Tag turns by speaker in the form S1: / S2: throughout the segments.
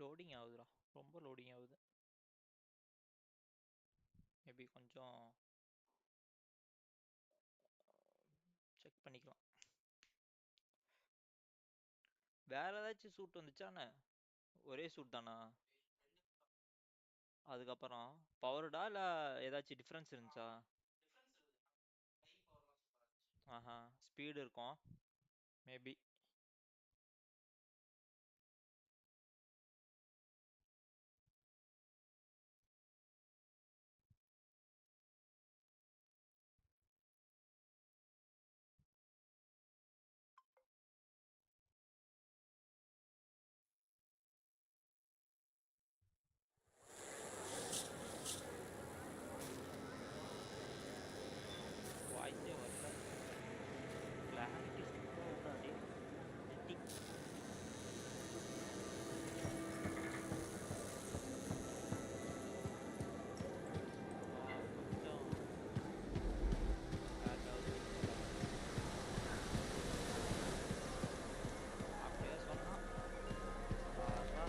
S1: Loading ஆகுதுடா, ரொம்ப loading ஆகுது. Maybe கொஞ்சம் செக் பண்ணிக்கலாம். வேற ஏதாச்சும் சூட் வந்துச்சானே? ஒரே சூட் தானா? அதுக்கப்புறம் பவர்டா இல்லை ஏதாச்சும் டிஃப்ரென்ஸ் இருந்துச்சா? ஆஹா, ஸ்பீடு இருக்கும் மேபி. வாய்ஸே வரல. கிளாரிட்டி சூப்பராக விடாடி. எடிட்டிங் கொஞ்சம் லேக் ஆகுது போல. அப்படியே சொன்னா பாரா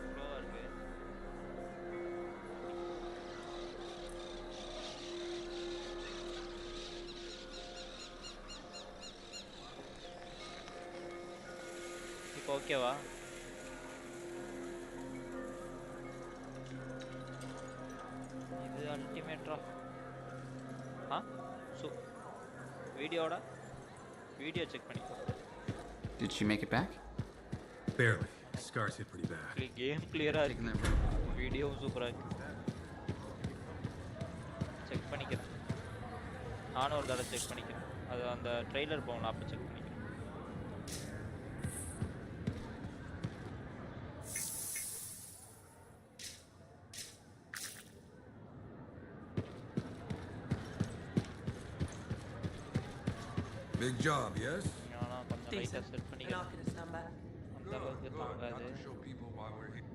S1: ஸ்லோவாக இருக்கு. இப்போ ஓகேவா? இது அல்டிமேட்ரா. ஆ ஸோ வீடியோ செக் பண்ணிக்கோ.
S2: Did she make it back?
S3: Barely. Scars hit pretty bad.
S1: Game கிளியராக
S2: Taking
S1: இருக்கு,
S2: that rope away.
S1: வீடியோவும் சூப்பராக இருக்கு. செக் பண்ணிக்கிறேன், நானும் ஒரு தடவை செக் பண்ணிக்கிறேன். அது அந்த ட்ரெய்லர் போகணும், அப்போ செக் பண்ணிக்கிறேன்.
S3: Big job, yes?
S1: ஆனால் கொஞ்சம் லைட்டாக செட் பண்ணிக்கிறேன். அந்த அளவுக்கு
S3: Got
S1: தாங்காது.
S3: to show people why we're here.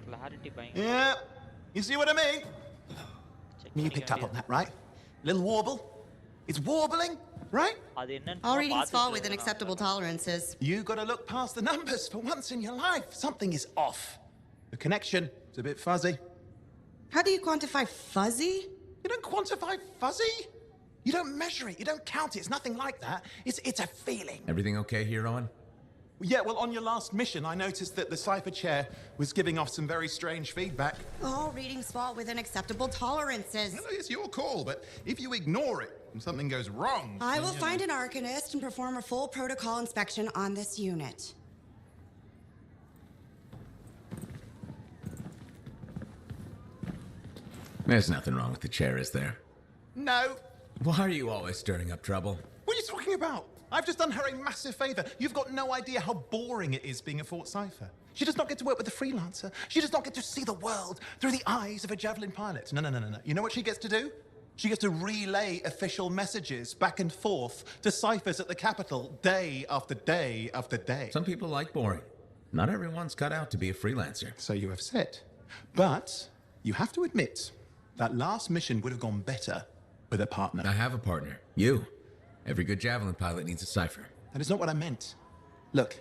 S1: Clarity பயங்கர.
S4: Yeah, you see what I mean?
S1: Check
S4: You
S1: பண்ணிக்க
S4: picked up on
S1: வேண்டியது.
S4: that, right? Little warble. It's warbling, right?
S1: அது என்னன்னு
S5: All
S1: சும்மா
S5: readings fall
S1: பார்த்துட்டு
S5: within
S1: நான்
S5: acceptable tolerances.
S4: You got to look past the numbers for once in your life. Something is off. The connection is a bit fuzzy.
S5: How do you quantify fuzzy?
S4: You don't quantify fuzzy. You don't measure it. You don't count it. It's nothing like that. It's a feeling.
S6: Everything okay here, Owen?
S4: Yeah, well, on your last mission, I noticed that the cipher chair was giving off some very strange feedback.
S5: All readings fall within acceptable tolerances.
S4: No, it's your call, but if you ignore it and something goes wrong...
S5: I will find an arcanist and perform a full protocol inspection on this unit.
S6: There's nothing wrong with the chair, is there?
S4: No.
S6: Why are you always stirring up trouble?
S4: What are you talking about? I've just done her a massive favour. You've got no idea how boring it is being a Fort Cipher. She does not get to work with a freelancer. She does not get to see the world through the eyes of a javelin pilot. No. You know what she gets to do? She gets to relay official messages back and forth to ciphers at the capital day after day after day.
S6: Some people like boring. Not everyone's cut out to be a freelancer.
S4: So you have said. But you have to admit that last mission would have gone better with a partner.
S6: I have a partner. You. Every good javelin pilot needs a cipher.
S4: That is not what I meant. Look,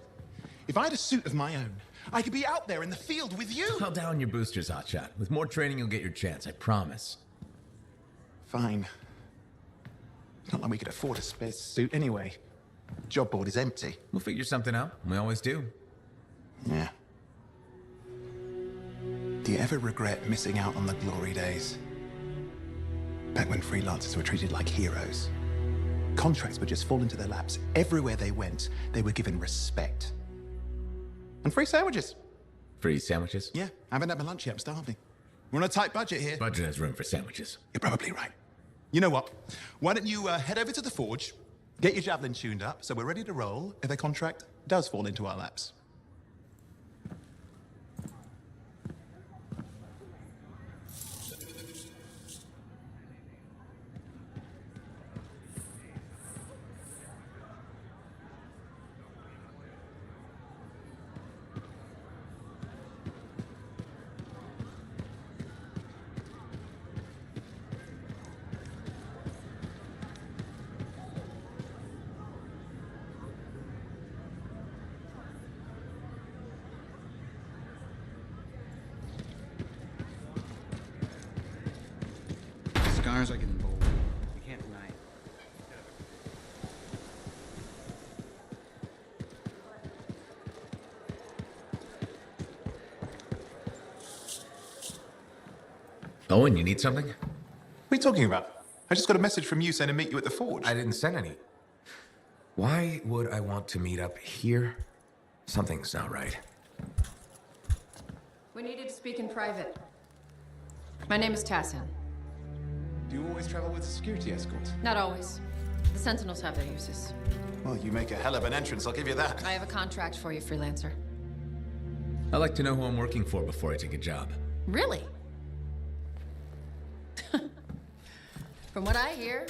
S4: if I had a suit of my own, I could be out there in the field with you.
S6: Call down your boosters, hotshot. With more training, you'll get your chance, I promise.
S4: Fine. It's not like we could afford a spare suit anyway. Job board is empty.
S6: We'll figure something out. We always do.
S4: Yeah. Do you ever regret missing out on the glory days? Back when freelancers were treated like heroes. Contracts would just fall into their laps. Everywhere they went, they were given respect. And free sandwiches.
S6: Free sandwiches?
S4: Yeah, I haven't had my lunch yet. I'm starving. We're on a tight budget here.
S6: Budget has room for sandwiches.
S4: You're probably right. You know what? Why don't you head over to the forge, get your javelin tuned up, so we're ready to roll if a contract does fall into our laps.
S2: scars I can bowl. You can't deny it.
S6: Owen, you need something?
S4: What are you talking about? I just got a message from you saying to meet you at the forge.
S6: I didn't send any. Why would I want to meet up here? Something's not right.
S7: We needed to speak in private. My name is Tassin.
S4: Do you always travel with a security escort?
S7: Not always. The Sentinels have their uses.
S4: Well, you make a hell of an entrance, I'll give you that.
S7: I have a contract for you, freelancer.
S6: I like to know who I'm working for before I take a job.
S7: Really? From what I hear,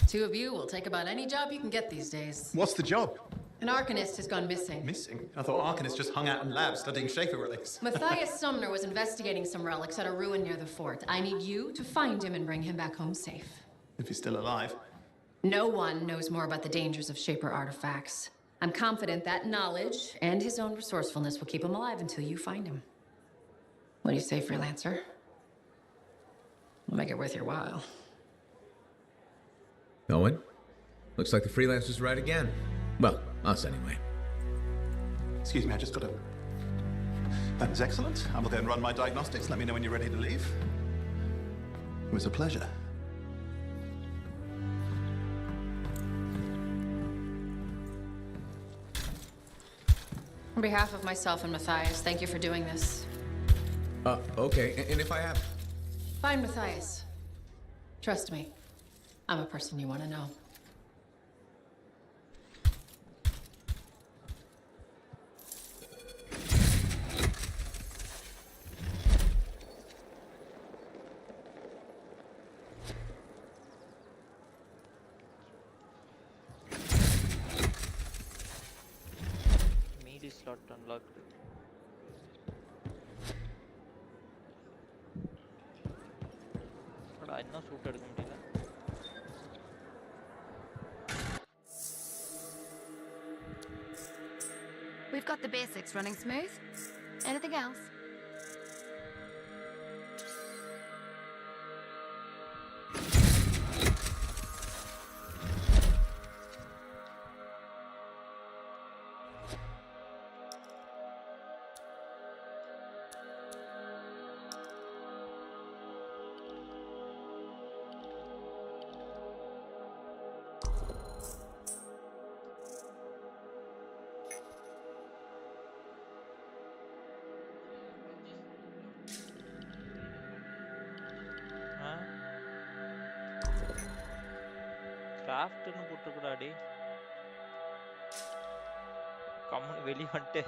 S7: two of you will take about any job you can get these days.
S4: What's the job?
S7: An Arcanist has gone missing.
S4: Missing? I thought Arcanists just hung out in labs studying Schaefer relics.
S7: Matthias Sumner was investigating some relics at a ruin near the fort. I need you to find him and bring him back home safe.
S4: If he's still alive.
S7: No one knows more about the dangers of Shaper artifacts. I'm confident that knowledge and his own resourcefulness will keep him alive until you find him. What do you say, freelancer? We'll make it worth your while.
S6: Owen? Looks like the freelancer's right again. Well, us anyway.
S4: Excuse me, I just got to... That was excellent. I will go and run my diagnostics. Let me know when you're ready to leave. It was a pleasure.
S7: On behalf of myself and Matthias, thank you for doing this.
S6: Okay, and if I have...
S7: Find Matthias. Trust me, I'm a person you want to know.
S1: Melee slot unlocked. I know shoot எடுக்க முடியல.
S8: We've got the basics running smooth. Anything else?
S1: கிராஃப்ட்னு போட்டுக்கூடாடி கம்முனு வெளியே வந்துட்டு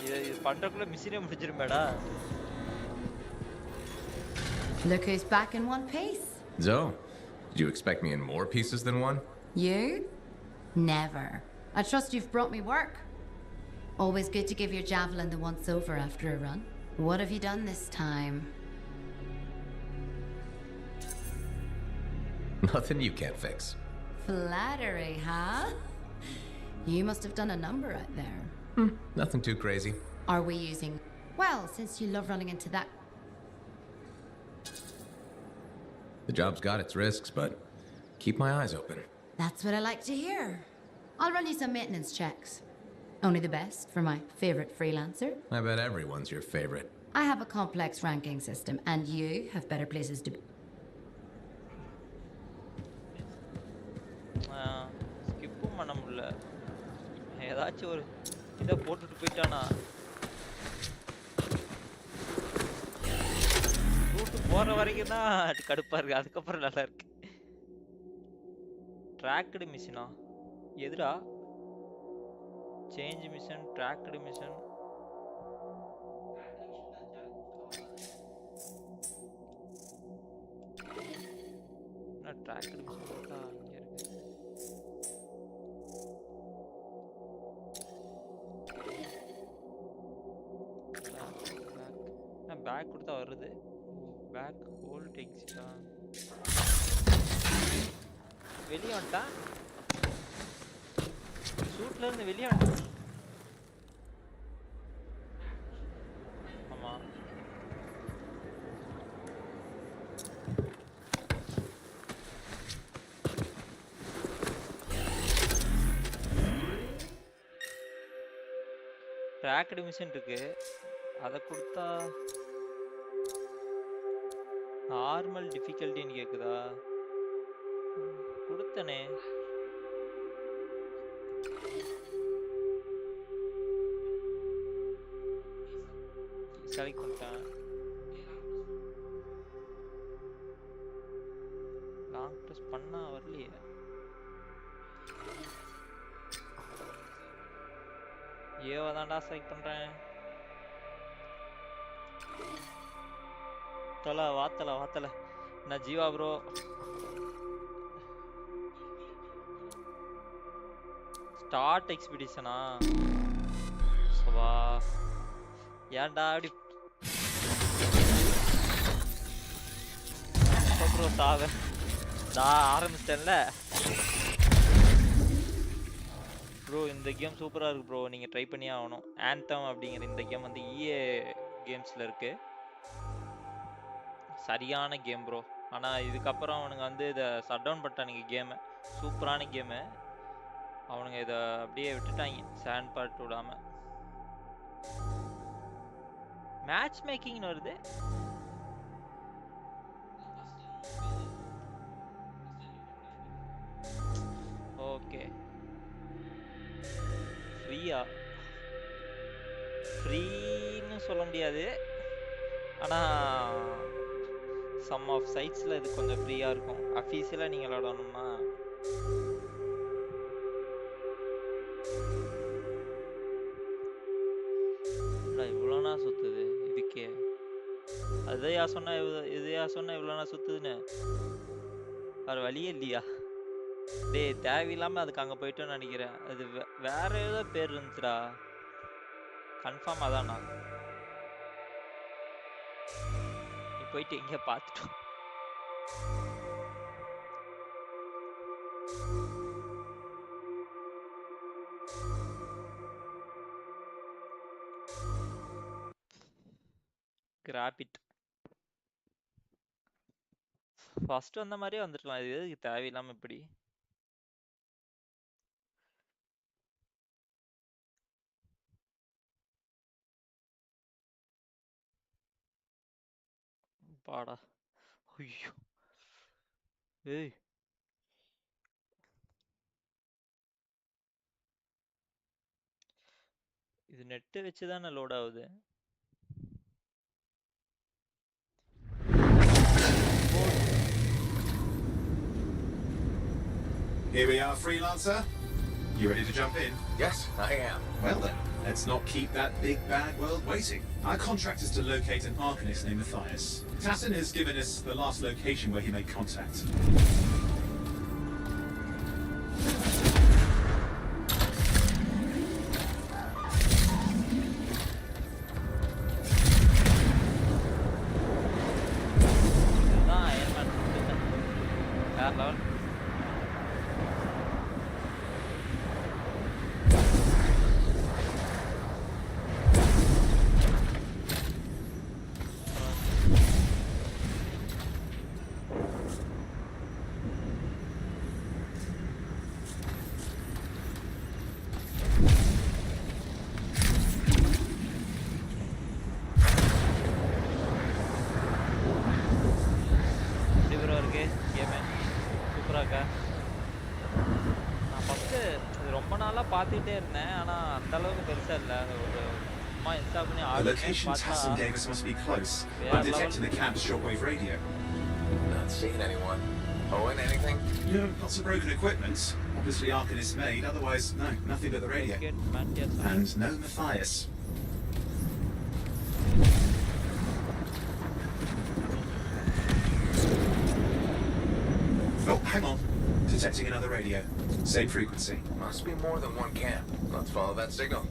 S1: இது பண்றதுக்குள்ள மிஷினே முடிஞ்சிருமேடா.
S8: Look who's back in one piece.
S6: Zoe, did you expect me in more pieces than one?
S8: You? Never. I trust you've brought me work. Always good to give your javelin the once over after a run. What have you done this time?
S6: Nothing you can't fix.
S8: Flattery, huh? You must have done a number out there.
S6: Nothing too crazy.
S8: Are we using... Well, since you love running into that...
S6: The job's got its risks, but keep my eyes open.
S8: That's what I like to hear. I'll run you some maintenance checks. Only the best for my favorite freelancer.
S6: I bet everyone's your favorite.
S8: I have a complex ranking system, and you have better places to be.
S1: ஸ்கிப்பும் பண்ண முடியல. ஏதாச்சும் ஒரு இதை போட்டுட்டு போயிட்டானா route போற வரைக்கும் தான் கடுப்பா இருக்கு. அதுக்கப்புறம் நல்லா இருக்கு. ட்ராக்டு மிஷினா எதுடா? Change machine, tracked machine. Tracked machine போட்டா இங்க இருக்கு. பேக் கொடுத்தா வருது. பேக் ஹோல் டெக்ஸ்டா வெளியே வந்துட்டா. சூட்ல இருந்து வெளியே வந்துட்டா. ஆமா கிராக்டு மிஷின் இருக்கு, அதை கொடுத்தா நார்மல் டிஃபிகல்ட்டின்னு கேக்குதா? கொடுத்தனே. செலக்ட் பண்ணிட்டேன். லாங் ப்ரெஸ் பண்ணா வரலையே. ஏவா தான்டா செலக்ட் பண்றேன். வாத்தல நான் ஜீவா ப்ரோ. ஸ்டார்ட் எக்ஸ்பெடிஷனா? சவா ஏன்டா அப்படி ப்ரோ சாவ ஆரம்பிச்சிட்டேன்ல ப்ரோ. இந்த கேம் சூப்பரா இருக்கு ப்ரோ, நீங்க ட்ரை பண்ணியே ஆகணும். ஆந்தம் அப்படிங்கிற இந்த கேம் வந்து EA கேம்ஸ்ல இருக்கு. சரியான கேம் ப்ரோ. ஆனா இதுக்கப்புறம் அவனுங்க வந்து இதை ஷட் டவுன் பண்ணிட்டானுங்க கேமை. சூப்பரான கேமு, அவனுங்க இதை அப்படியே விட்டுட்டாங்க சேண்ட் பார்ட் விடாம. மேட்ச் மேக்கிங்னு வருது. ஓகே, ஃப்ரீயா? ஃப்ரீன்னு சொல்ல முடியாது, ஆனா சம் ஆஃப் சைட்ஸ்ல இது கொஞ்சம் ஃப்ரீயா இருக்கும். அஃபீஷியலா நீங்க விளையாடணும்னா இவ்வளோனா சுத்துது இதுக்கே. அதையா சொன்னா இவ்வளோனா சுத்துதுன்னு வேற வழியே இல்லையா? டேய் தேவையில்லாம அதுக்கு அங்க போயிட்டோன்னு நினைக்கிறேன். அது வேற ஏதோ பேர் இருந்துச்சுடா, கன்ஃபார்ம் அதானா? நீ போயிட்டு எங்க பார்த்துட்டோம். கிராபிட் ஃபர்ஸ்ட் வந்த மாதிரியே வந்துருக்கலாம். இது எதுக்கு தேவையில்லாம இப்படி? பாடா. ஐயோ ஏய், இது நெட்டு வச்சு தானே லோட் ஆகுது.
S4: Here we are, freelancer. You ready to jump in?
S6: Yes, I am.
S4: Well then, let's not keep that big bad world waiting. Our contract is to locate an Arcanist named Matthias. Tassin has given us the last location where he made contact. The location Tassin gave us must be close. I'm detecting the camp's shortwave radio.
S6: Not seeing anyone. Owen, anything?
S4: Yeah, lots of broken equipment. Obviously Arcanist made, otherwise, no, nothing but the radio. And no Matthias. Oh, hang on. Detecting another radio. Same frequency.
S6: Must be more than one camp. Let's follow that signal.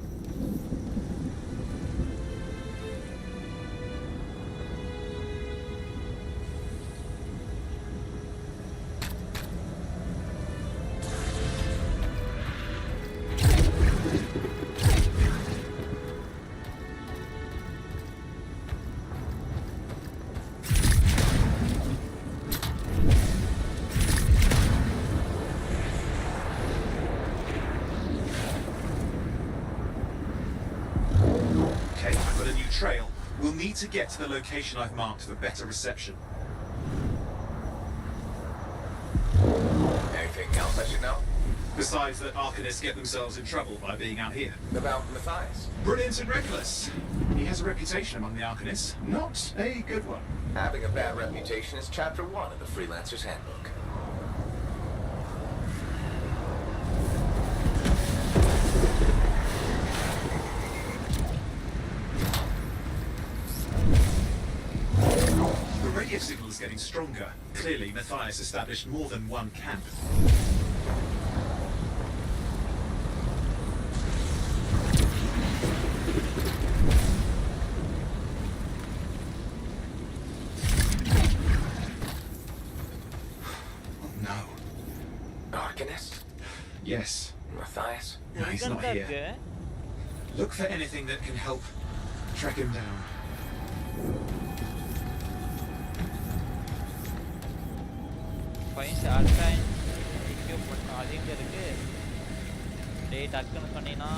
S4: need to get to the location I've marked for better reception.
S6: Anything else I should know?
S4: Besides that Arcanists get themselves in trouble by being out here.
S6: About Matthias?
S4: Brilliant and reckless. He has a reputation among the Arcanists. Not a good one.
S6: Having a bad reputation is chapter 1 of the Freelancer's Handbook.
S4: The radio signal is getting stronger. Clearly, Matthias established more than one camp.
S6: Arcanist?
S4: Yes.
S6: Matthias?
S4: No, he's not here. Look for anything that can help track him down.
S1: Find Arcane equipment. அது எங்க இருக்கு? டேய் டக்குன்னு சொன்னீனா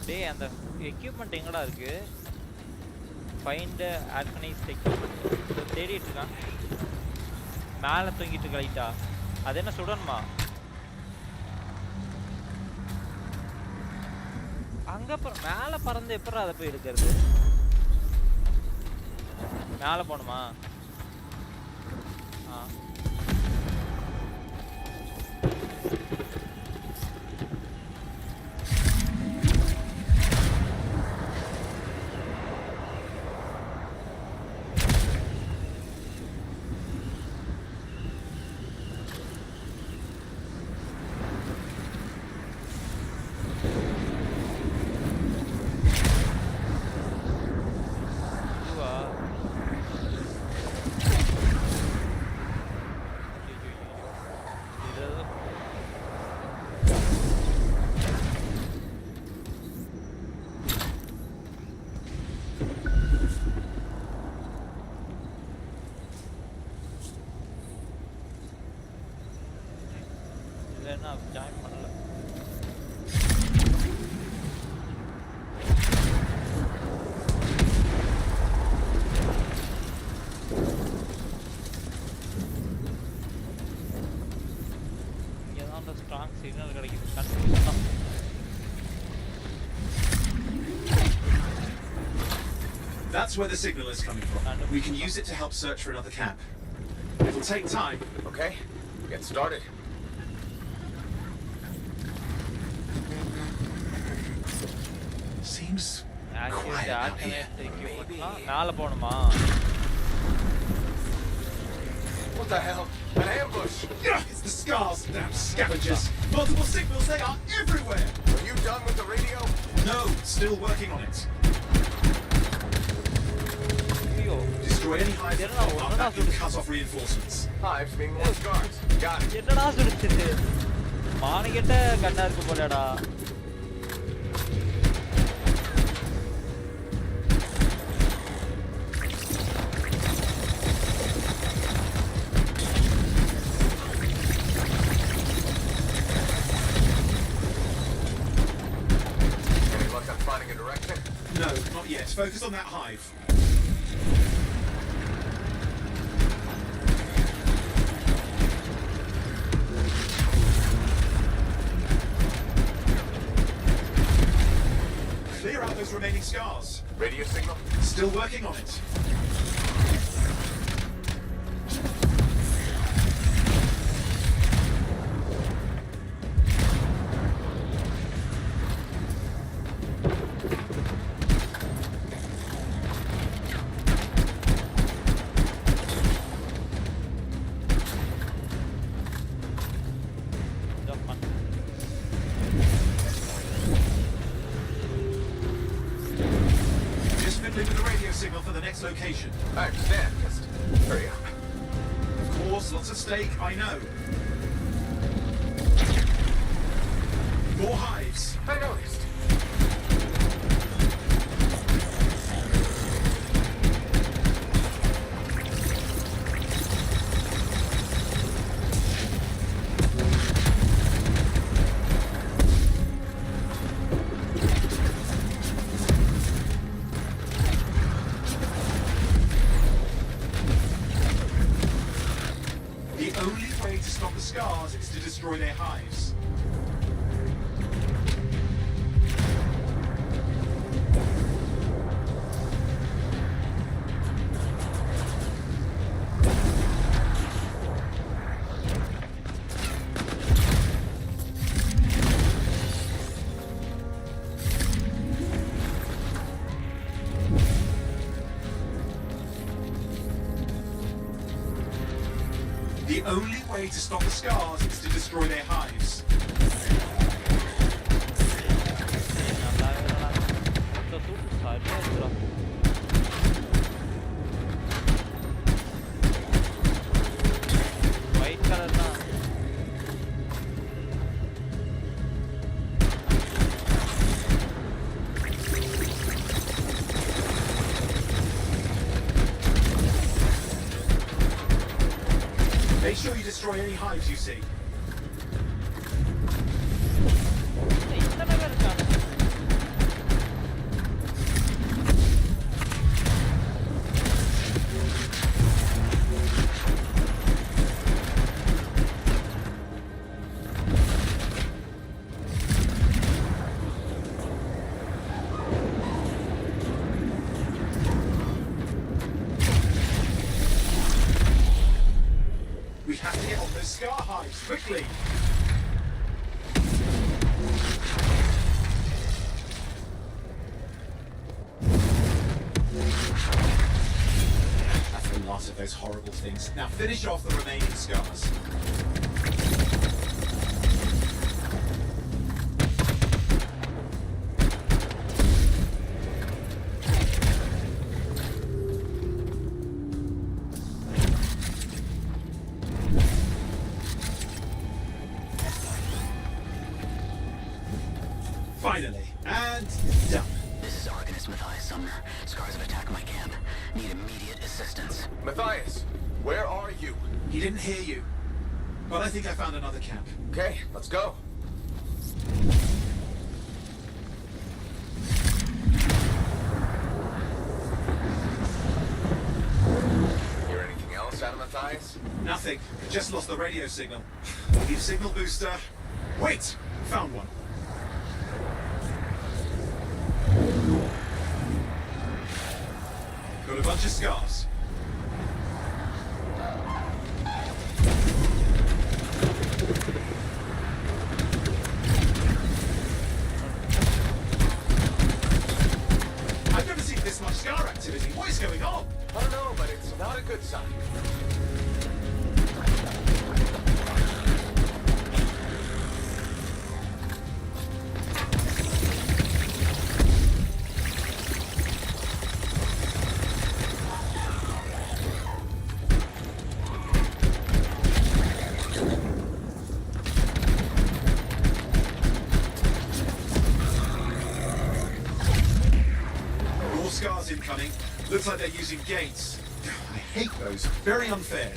S1: டேய் அந்த equipment எங்கடா இருக்கு? Find organised equipment தேடிட்டு இருக்கான். மேலே தூங்கிட்டு இருக்க லைட்டா அது என்ன சுடணுமா? அங்கே மேலே பறந்து எப்படி அதை போய் எடுக்கிறது? மேலே போகணுமா? ஆ ஜாயின் பண்ணல. இங்கே தான் அந்த ஸ்ட்ராங் சிக்னல் கிடைக்குது. Confusion.
S4: That's where the signal is coming from. We can use it to help search for another camp. It'll take time.
S6: Okay, get started.
S4: Seems quiet out here.
S1: மேலே போகணுமா?
S6: What the hell? An ambush!
S4: It's the Scars, damn scavengers! Multiple signals, they are everywhere!
S6: Are you done with the radio?
S4: No, still working on it.
S1: ஐயோ
S4: Destroy any hives that can cut off reinforcements.
S6: Hives mean more scars. Got it.
S1: என்னடா சுடுச்சு? மானகெட்ட கண்ணா இருக்கு போலடா.
S6: Any luck on finding a direction?
S9: Not yet. Focus on that hive. Clear out those remaining scars.
S6: Radio signal?
S9: Still working on it. Just fiddling with the radio signal for the next location.
S6: I understand. Just hurry up.
S9: Of course, lots at stake, I know. More hives.
S6: I noticed.
S9: The only way to stop the scars is to destroy their hives. The only way to stop the scars is to destroy their hives.
S1: White color na.
S9: Make sure you destroy any hives you see.
S1: ഇത്തന്നെ വരച്ചാണ്.
S9: We have to get on those scar hives quickly. That's the last of those horrible things. Now finish off the remaining scars. Finally, and done.
S10: This is Arcanist Matthias Sumner. Scars have attacked my camp. Need immediate assistance.
S6: Matthias, where are you?
S9: He didn't hear you, but I think I found another camp.
S6: Okay, let's go. Hear anything else out of Matthias?
S9: Nothing. Just lost the radio signal. Need a signal booster. Wait! Found one. Got a bunch of scars. I've never seen this much scar activity. What is going on?
S6: I don't know, but it's not a good sign.
S9: More scars incoming. Looks like they're using gates. I hate those. Very unfair.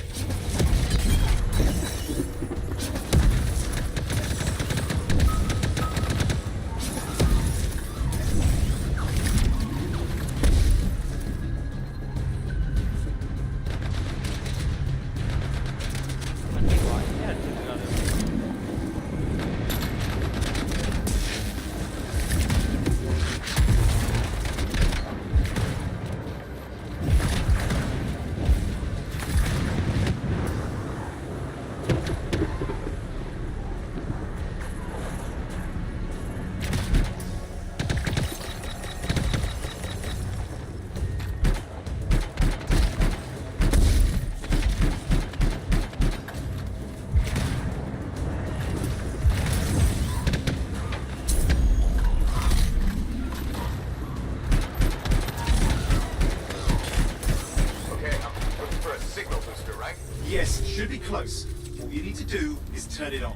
S9: Yes, should be close. All you need to do is turn it on.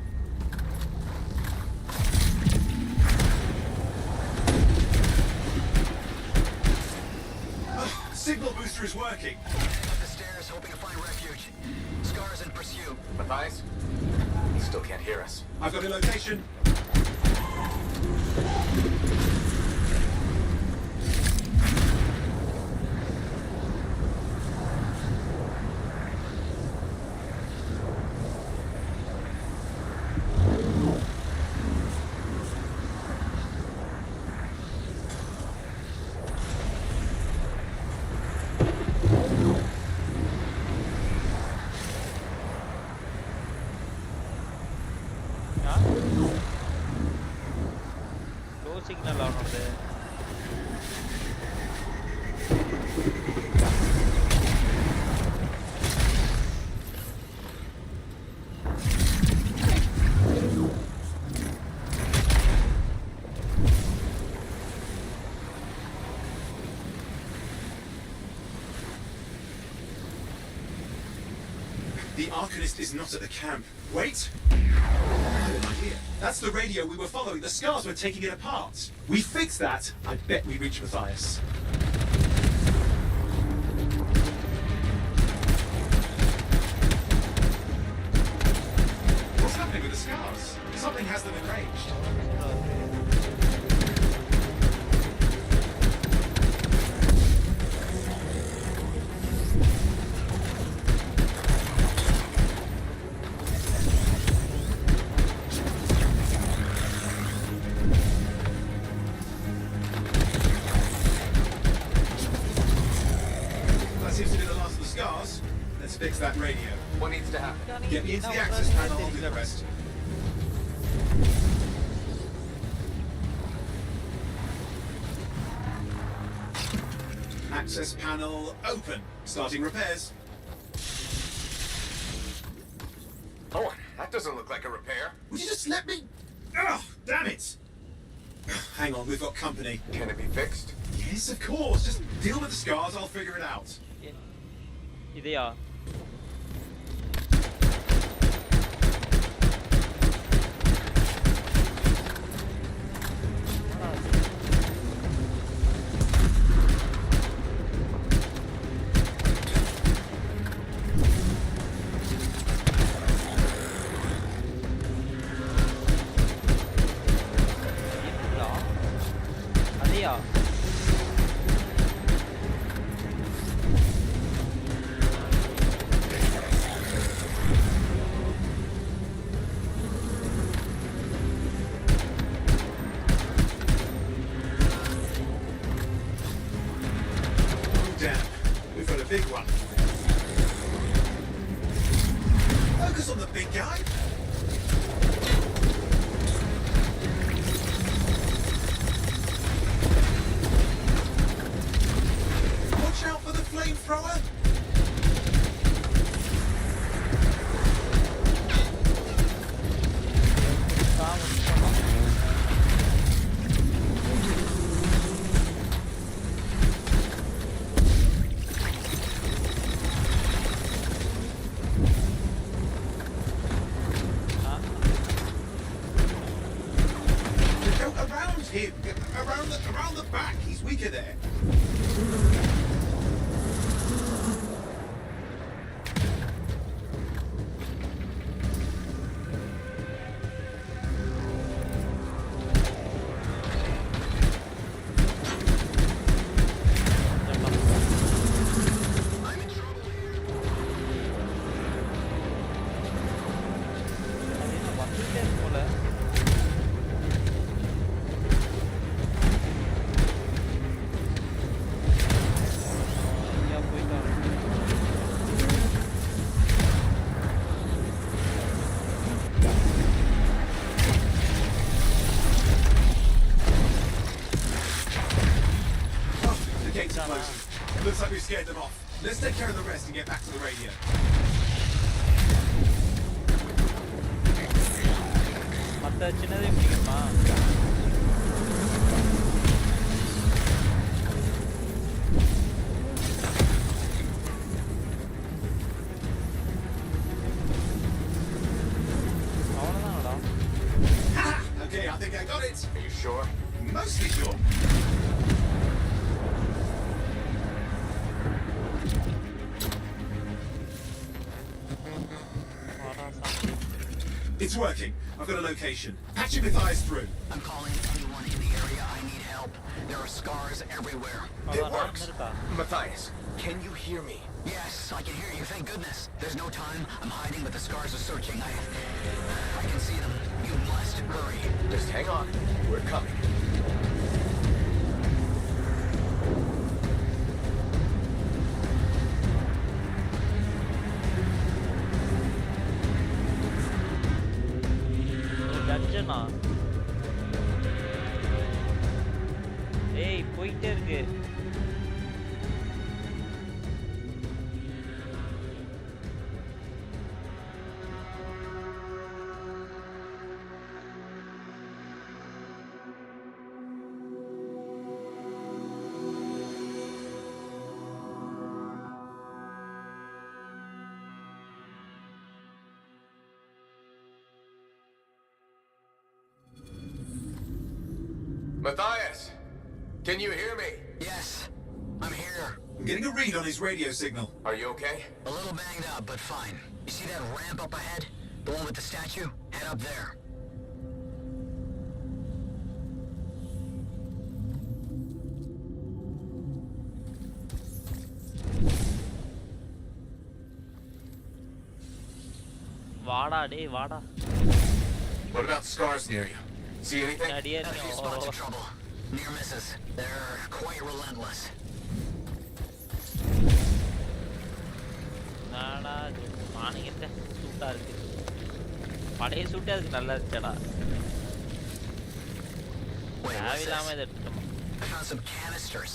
S9: Signal booster is working.
S10: Up the stairs, hoping to find refuge. Scars in pursuit.
S6: Matthias? He still can't hear us.
S9: I've got a location.
S1: Low signal ஆனது.
S9: The Arcanist is not at the camp. Wait! I have an idea. That's the radio we were following. The scars were taking it apart. We fix that, I bet we reach Matthias. What's happening with the scars? Something has them enraged. That seems to be the last of the scars. Let's fix that radio.
S6: What needs to happen?
S9: Get me into the access panel, I'll do the rest. Access panel open. Starting repairs.
S6: Oh, that doesn't look like a repair.
S9: Would you just let me... Oh, damn it! Hang on, we've got company.
S6: Can it be fixed?
S9: Yes, of course. Just deal with the scars, I'll figure it out.
S1: இதையா? அதையா?
S9: Damn, we've got a big one. Focus on the big guy. Watch out for the flamethrower. Go around him. Around the back. He's weaker there. Looks like we scared them off. Let's take care of the rest and get back to the radio.
S1: மத்த சின்னதையும் பிடிக்குமா?
S9: visual. It's working. I've got a location. Patching Matthias through.
S10: I'm calling anyone in the area. I need help. There are scars everywhere.
S6: It works. Matthias, can you hear me?
S10: Yes, I can hear you. Thank goodness. There's no time. I'm hiding, but the scars are searching. I can see them. You must hurry.
S6: Just hang on. We're coming.
S1: டஞ்சனா ஏய் போயிட்டே இருக்கு.
S6: Matthias, can you hear me?
S10: Yes, I'm here.
S9: I'm getting a read on his radio signal.
S6: Are you okay?
S10: A little banged up, but fine. You see that ramp up ahead? The one with the statue? Head up there.
S1: வாடா டேய் வாடா.
S6: What about scars near you? See anything?
S1: அடியே
S10: A few spots of trouble. Near misses. They're quite relentless.
S1: நாடா மானிக்கிட்ட சூட்டா இருக்கு. பழைய சூட்டே அதுக்கு நல்லா இருந்துச்சடா. தேவையில்லாம இதை எடுத்துட்டோம்.
S10: I found some canisters.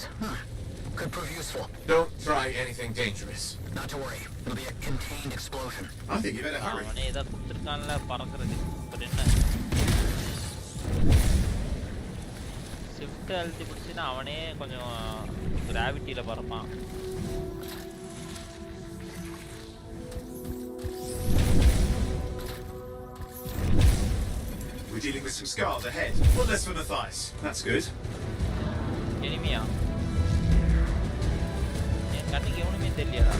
S10: Could prove useful.
S6: Don't try anything dangerous.
S10: Not to worry. It'll be a contained explosion.
S9: I think you better hurry.
S1: அவனே இதை கொடுத்துருக்கான்ல பறக்கிறது. பட் என்ன ஷிஃப்ட் அழுத்தி பிடிச்சின்னா அவனே கொஞ்சம் கிராவிட்டியில் பறப்பான்.
S9: We're dealing with some scars ahead. One less for Matthias. That's good.
S1: எனிமியா என் கண்ணுக்கு எவனுமே தெரியலடா.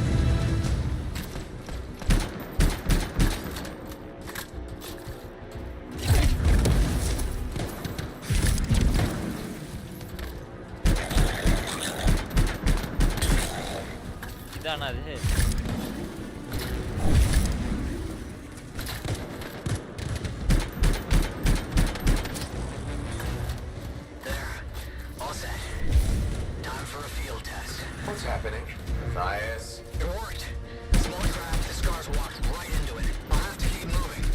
S1: இதானா அது?
S6: What's happening? Matthias?
S10: It worked. Small crack, the scars walked right into it. I'll have to keep moving.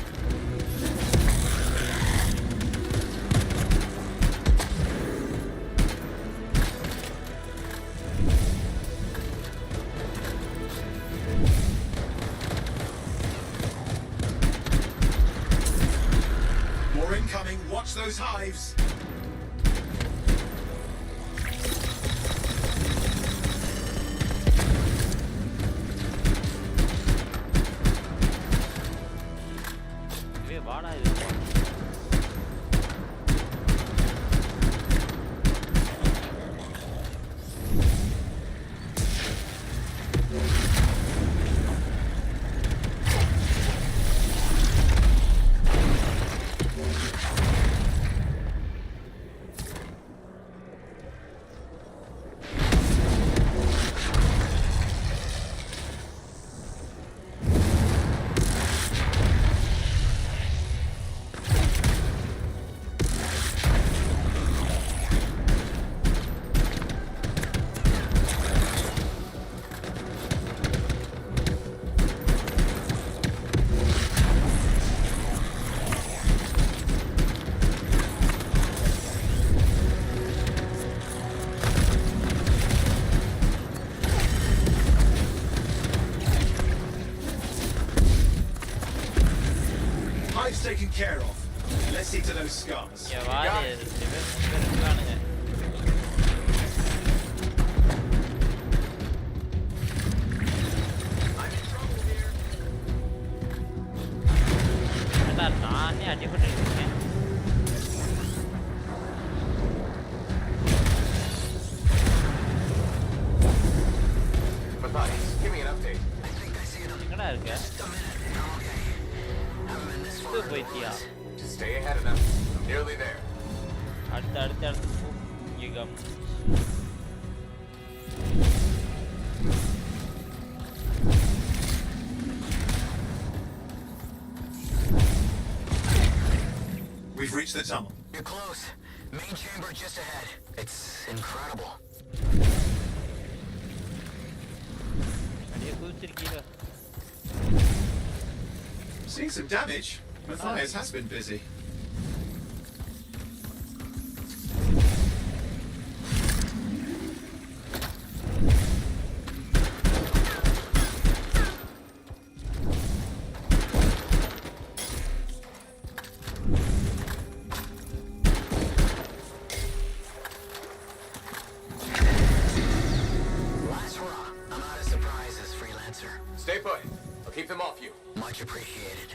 S9: More incoming. Watch those hives.
S1: வாடா இது.
S9: Taken care of. Let's see to those scars.
S1: Yeah, Wade இருக்கானுங்க. நானே அடிபட்டு இருக்கேன். இருக்க? இது போயிட்டியா?
S6: Just stay ahead of them. I'm nearly there.
S1: அடுத்து இங்க come.
S9: We've reached the tunnel.
S10: You're close. Main chamber just ahead. It's incredible.
S1: அடியே குதிச்சிருக்கீங்க.
S9: Seeing some damage. Matthias has been busy.
S6: Stay put. I'll keep them off you.
S10: Much appreciated.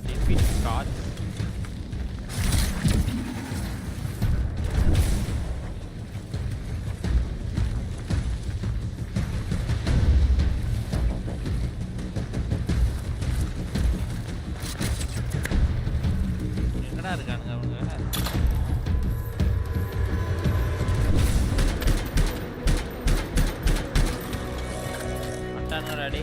S1: Defeat God. எங்கடா இருக்கானுங்க அவங்க? Ready?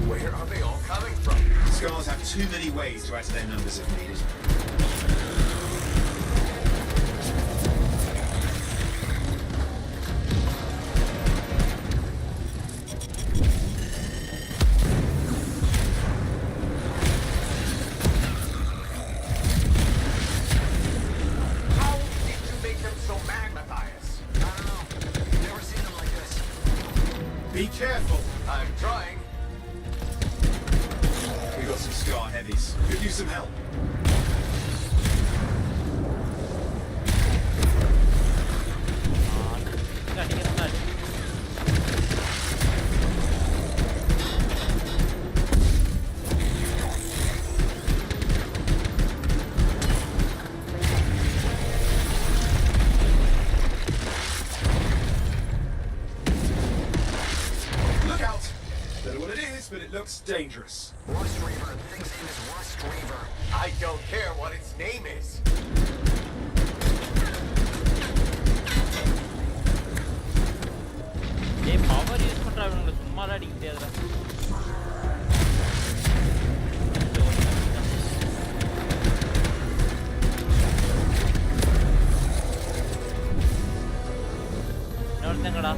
S6: Where are they all coming from?
S9: Scars have too many ways to add to their numbers if needed.
S6: How did you make them so mad, Matthias?
S10: I don't know. Never seen them like this.
S9: Be careful.
S6: I'm trying.
S9: We got some Scar heavies. Could use some help. Look out! Don't know what it is, but it looks dangerous.
S10: Rust Reaver. The thing's name is Rust Reaver.
S6: I don't care what its name is.
S1: ஏய் power use பண்றாங்க சும்மா அடிக்கிட்டே அதுல. இன்னொருத்தங்கடா.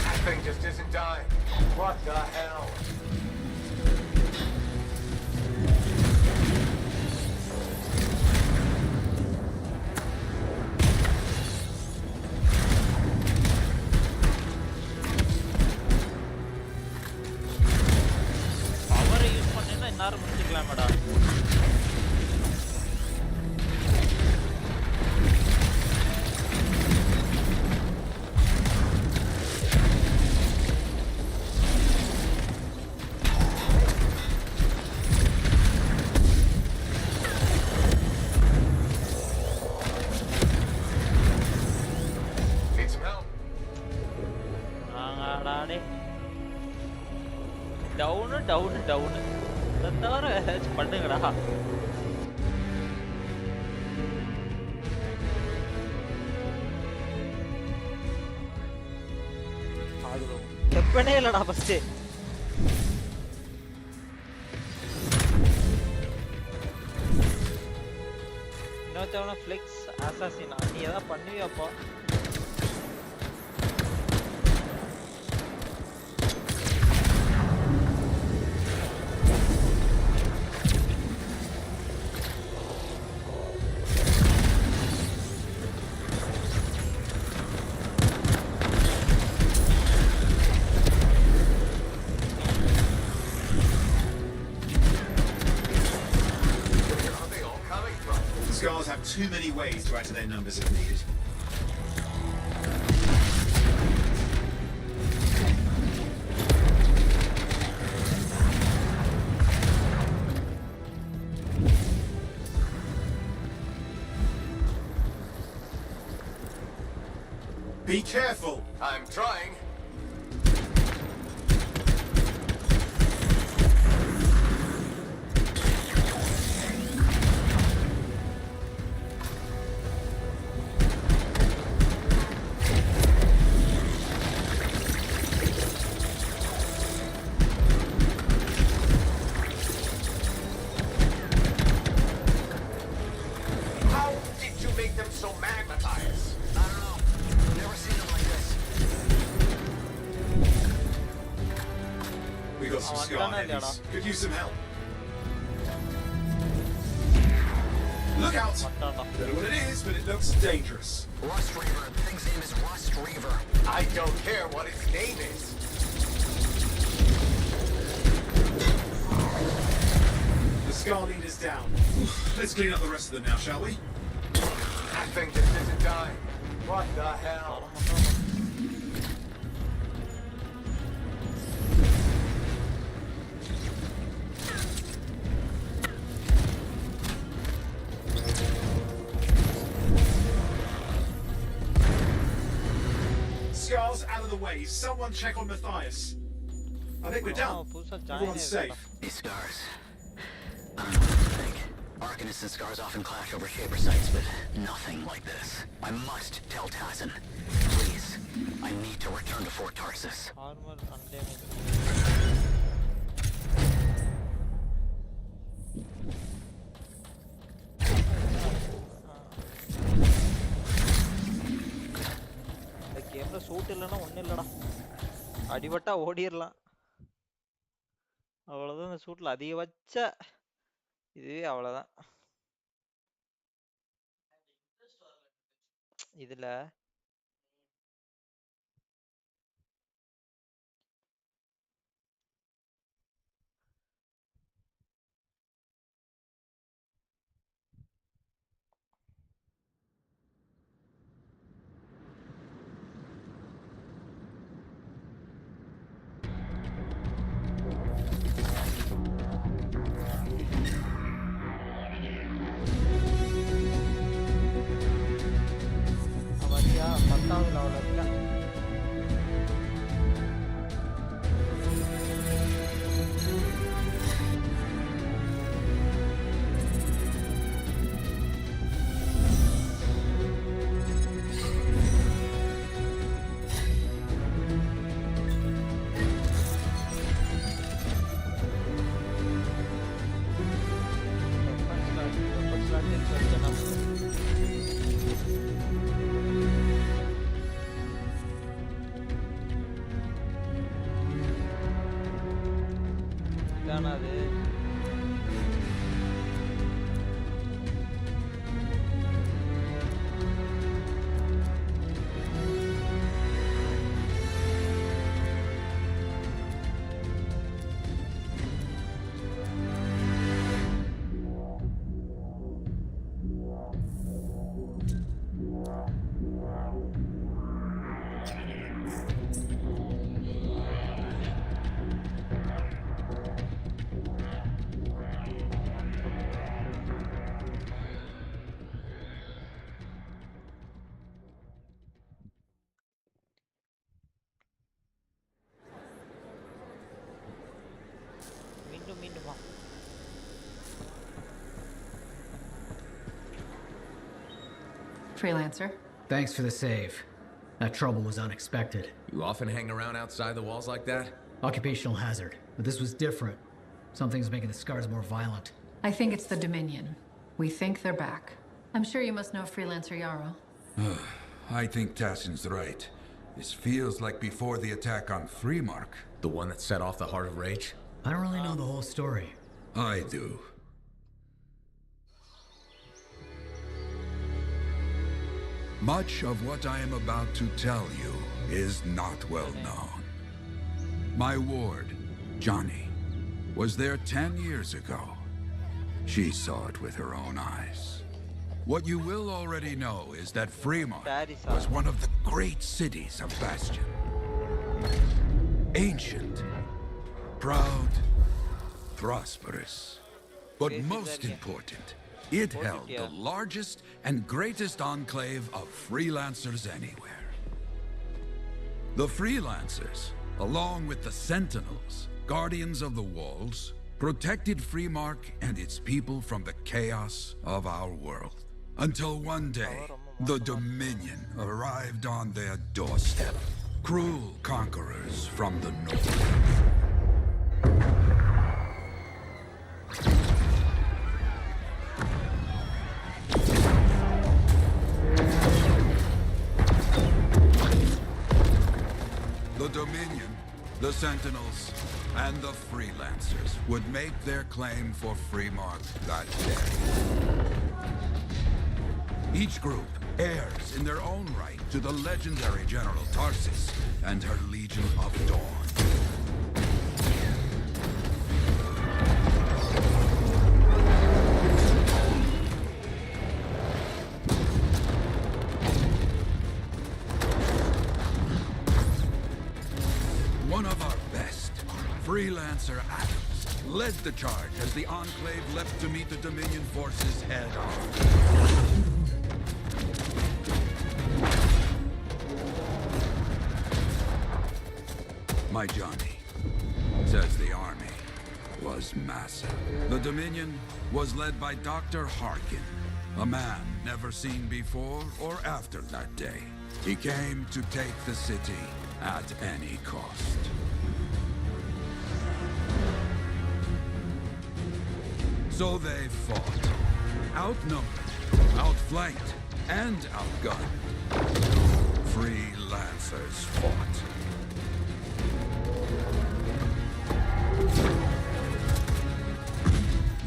S6: That thing just isn't dying. What the hell?
S1: பவரை use பண்ணேன்னா இந்நேரம் முடிச்சுக்கலாமேடா.
S6: Need some help?
S1: ஆடாடே. Down down down. இதை தவிர ஏதாச்சும் பண்ணுங்கடா. வெப்பனே இல்லடா ஃபர்ஸ்ட். இன்னொருத்தவன ஃப்ளெக்ஸ் அசாசினா நீ ஏதா பண்ணுவியாப்பா?
S9: Scars have too many ways to add to their numbers if needed. Be careful!
S10: I'm trying. How did you make them so magnetized? I don't know. Never seen them like this.
S9: We got some scar heavies. Could use some help. Look out! Don't know what it is, but it looks dangerous.
S10: Rust Reaver. The thing's name is Rust Reaver. I don't care what its name is.
S9: The scar leader's down. Let's clean up the rest of them now, shall we?
S10: I think this isn't dying. What the hell?
S9: Scars out of the way. Someone check on Matthias. I think we're done. Everyone's safe.
S10: These scars. I don't know what to think. Arcanists and scars often clash over Shaper sites, but nothing like this. I must tell Tassin. Please. I need to return to Fort Tarsus.
S1: Armor undamaged. இந்த கேம்ல suit இல்லனா ஒண்ணு இல்லடா. அடிபட்டா ஓடிரலாம். அவ்வளவுதான் இந்த சூட்ல அதிகபட்ச இதுவே அவ்வளவுதான். இதுல அவரியா 10வது லெவல்ல இருக்க. அது மீண்டும் வா.
S7: Freelancer.
S2: Thanks for the save. That trouble was unexpected.
S6: You often hang around outside the walls like that?
S11: Occupational hazard, but this was different. Something's making the scars more violent.
S7: I think it's the Dominion. We think they're back. I'm sure you must know Freelancer Yarrow.
S12: I think Tassin's right. This feels like before the attack on Freemark.
S6: The one that set off the Heart of Rage?
S11: I don't really know the whole story.
S12: I do. Much of what I am about to tell you is not well known. My ward, Johnny, was there 10 years ago. She saw it with her own eyes. What you will already know is that Freemark was one of the great cities of Bastion. Ancient, proud, prosperous. But most important, it held the largest and greatest enclave of freelancers anywhere. The freelancers, along with the Sentinels, guardians of the walls, protected Freemark and its people from the chaos of our world. Until one day, the Dominion arrived on their doorstep. Cruel conquerors from the north. The Dominion, the Sentinels, and the Freelancers would make their claim for Freemark that day. Each group heirs in their own right to the legendary General Tarsis and her Legion of Dawn. One of our best, Freelancer Adams, led the charge as the Enclave left to meet the Dominion forces head-on. My Johnny says the army was massive. The Dominion was led by Dr. Harkin, a man never seen before or after that day. He came to take the city at any cost. So they fought, outnumbered, outflanked, and outgunned. Freelancers fought.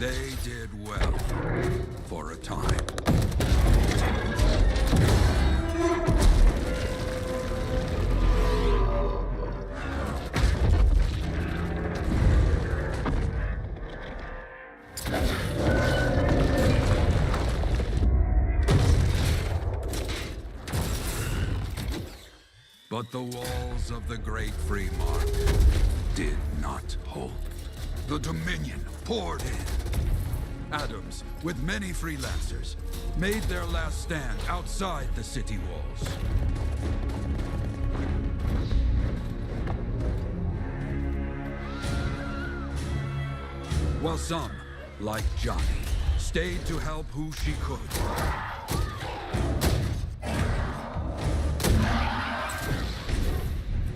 S12: They did well, for a time. But the walls of the Great Freemark did not hold. The Dominion poured in. Adams, with many freelancers, made their last stand outside the city walls. While some, like Johnny, stayed to help who she could.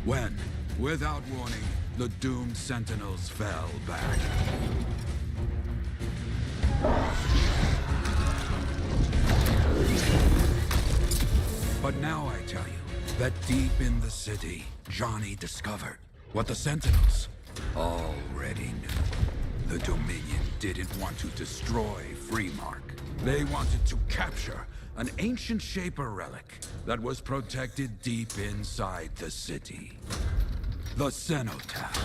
S12: When, without warning, the doomed Sentinels fell back. But now I tell you that deep in the city, Johnny discovered what the Sentinels already knew. The Dominion didn't want to destroy Freemark. They wanted to capture an ancient Shaper relic that was protected deep inside the city. The Cenotaph.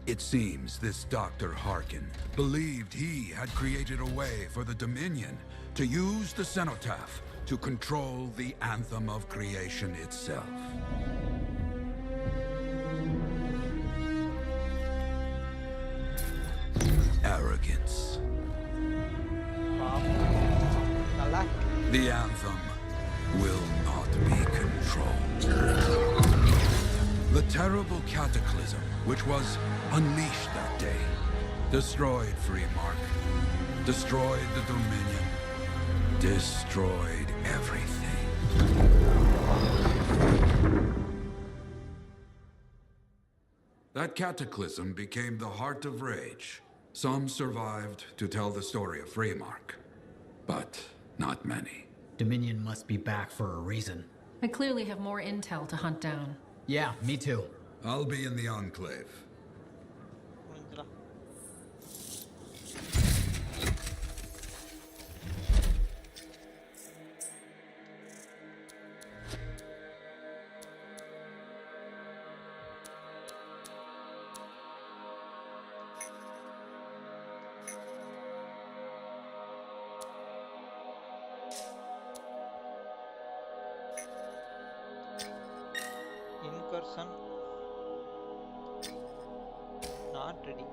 S12: It seems this Dr. Harkin believed he had created a way for the Dominion to use the Cenotaph to control the Anthem of Creation itself. The anthem will not be controlled. The terrible cataclysm which was unleashed that day destroyed Freemark, destroyed the Dominion, destroyed everything. That cataclysm became the heart of rage. Some survived to tell the story of Freemark, but not many.
S11: Dominion must be back for a reason.
S7: I clearly have more intel to hunt down.
S11: Yeah, me too.
S12: I'll be in the Enclave.
S1: Incursion not ready.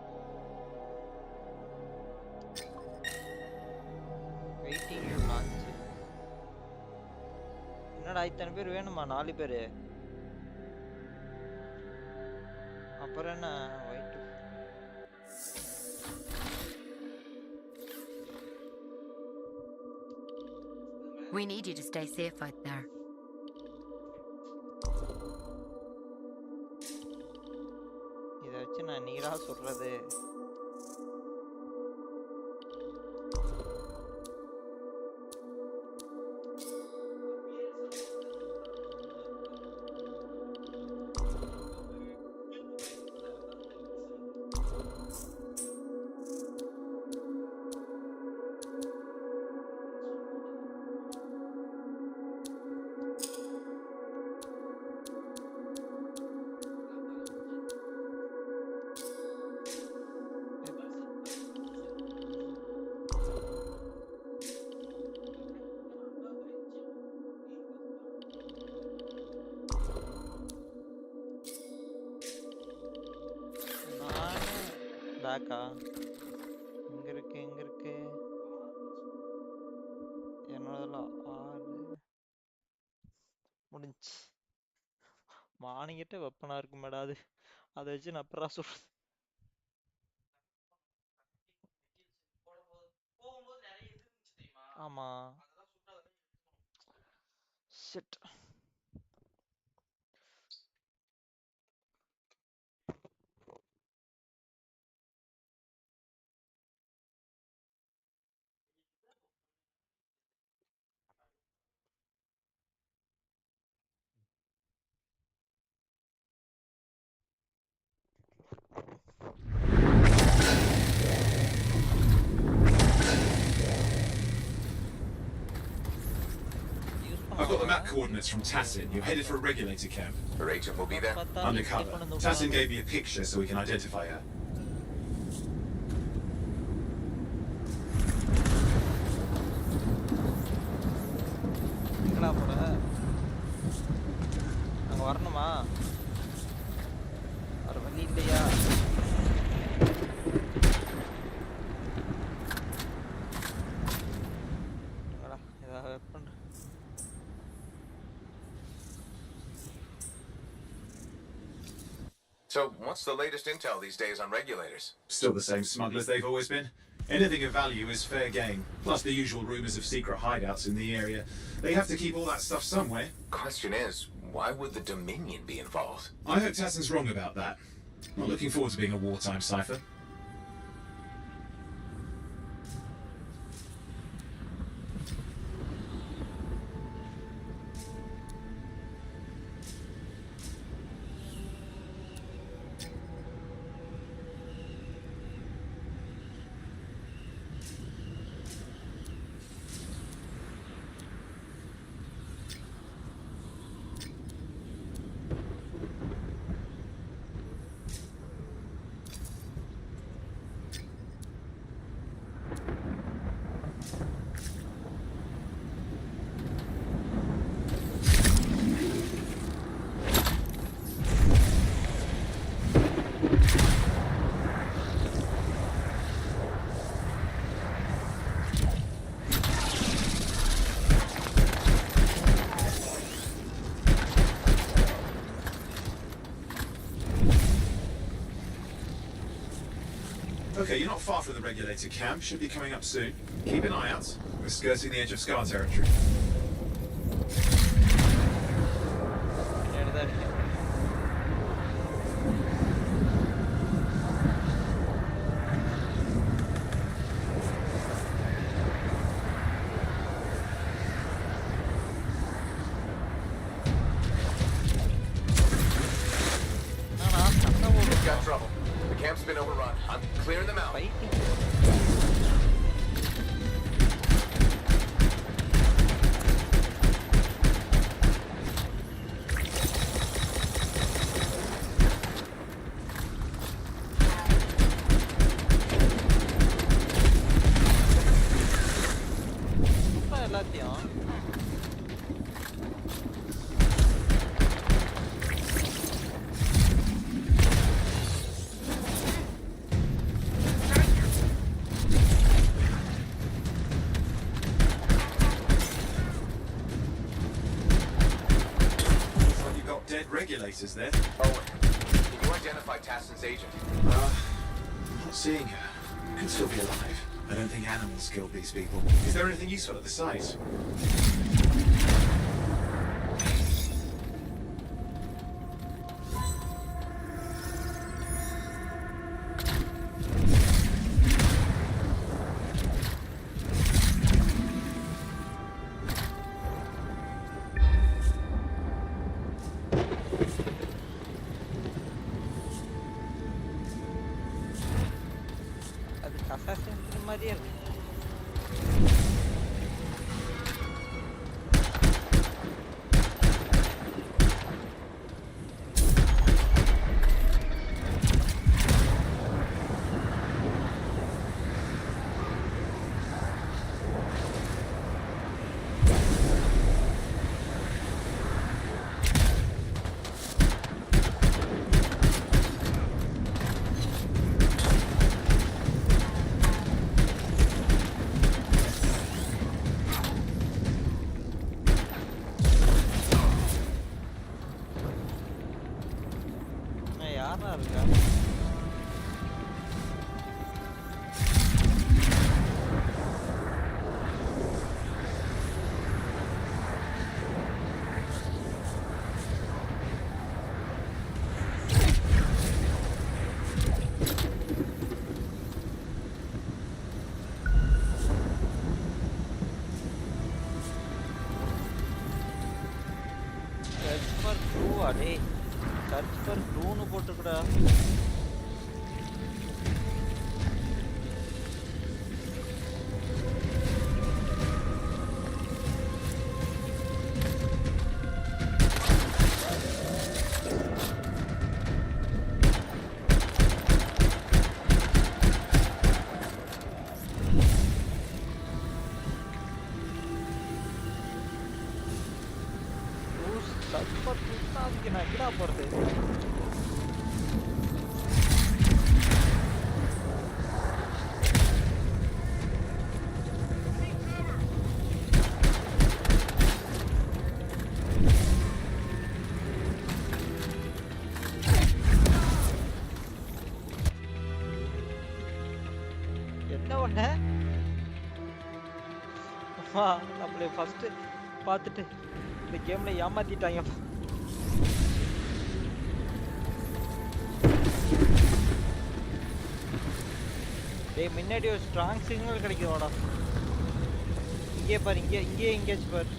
S1: Waiting to launch. என்னடா இத்தனை பேர் வேணுமா 4 பேர் அப்புறம் என்ன wait
S8: We need you to stay safe out there.
S1: இத வச்சு நான் நீடா சொல்றது பேக்கா எங்க இருக்கு என்னோடதெல்லாம் 6 முடிஞ்சு மானிக்கிட்ட வெப்பனா இருக்கு மேடா அது அதை வச்சு நான் அப்புறம் சொல்றது ஆமா shit
S9: I've got the map coordinates from Tassin. You're headed for a regulator camp.
S6: Her agent will be there?
S9: Undercover. Tassin gave me a picture so we can identify her.
S1: எங்கடா போற அங்க வரணுமா வர வழி இல்லையா எங்கடா ஏதாவது weapon
S6: So, what's the latest intel these days on regulators?
S9: Still the same smugglers they've always been. Anything of value is fair game, plus the usual rumors of secret hideouts in the area. They have to keep all that stuff somewhere.
S6: Question is, why would the Dominion be involved?
S9: I hope Tassin's wrong about that. Not looking forward to being a wartime cipher. Okay, you're not far from the regulator camp. Should be coming up soon. Keep an eye out. We're skirting the edge of Scar territory.
S6: We've got trouble. The camp's been overrun. I'm clearing them out.
S9: Regulators there.
S6: Owen, can you identify Tassin's agent?
S9: I'm not seeing her. Could still be alive. I don't think animals killed these people. Is there anything useful at the site?
S1: நம்மளே first பார்த்துட்டு இந்த கேம்ல ஏமாத்திட்டாங்க. டேய் முன்னாடி ஒரு strong signal கிடைக்குவாடா. இங்கே பாரு, இங்கே எங்கேயாச்சும் பாரு.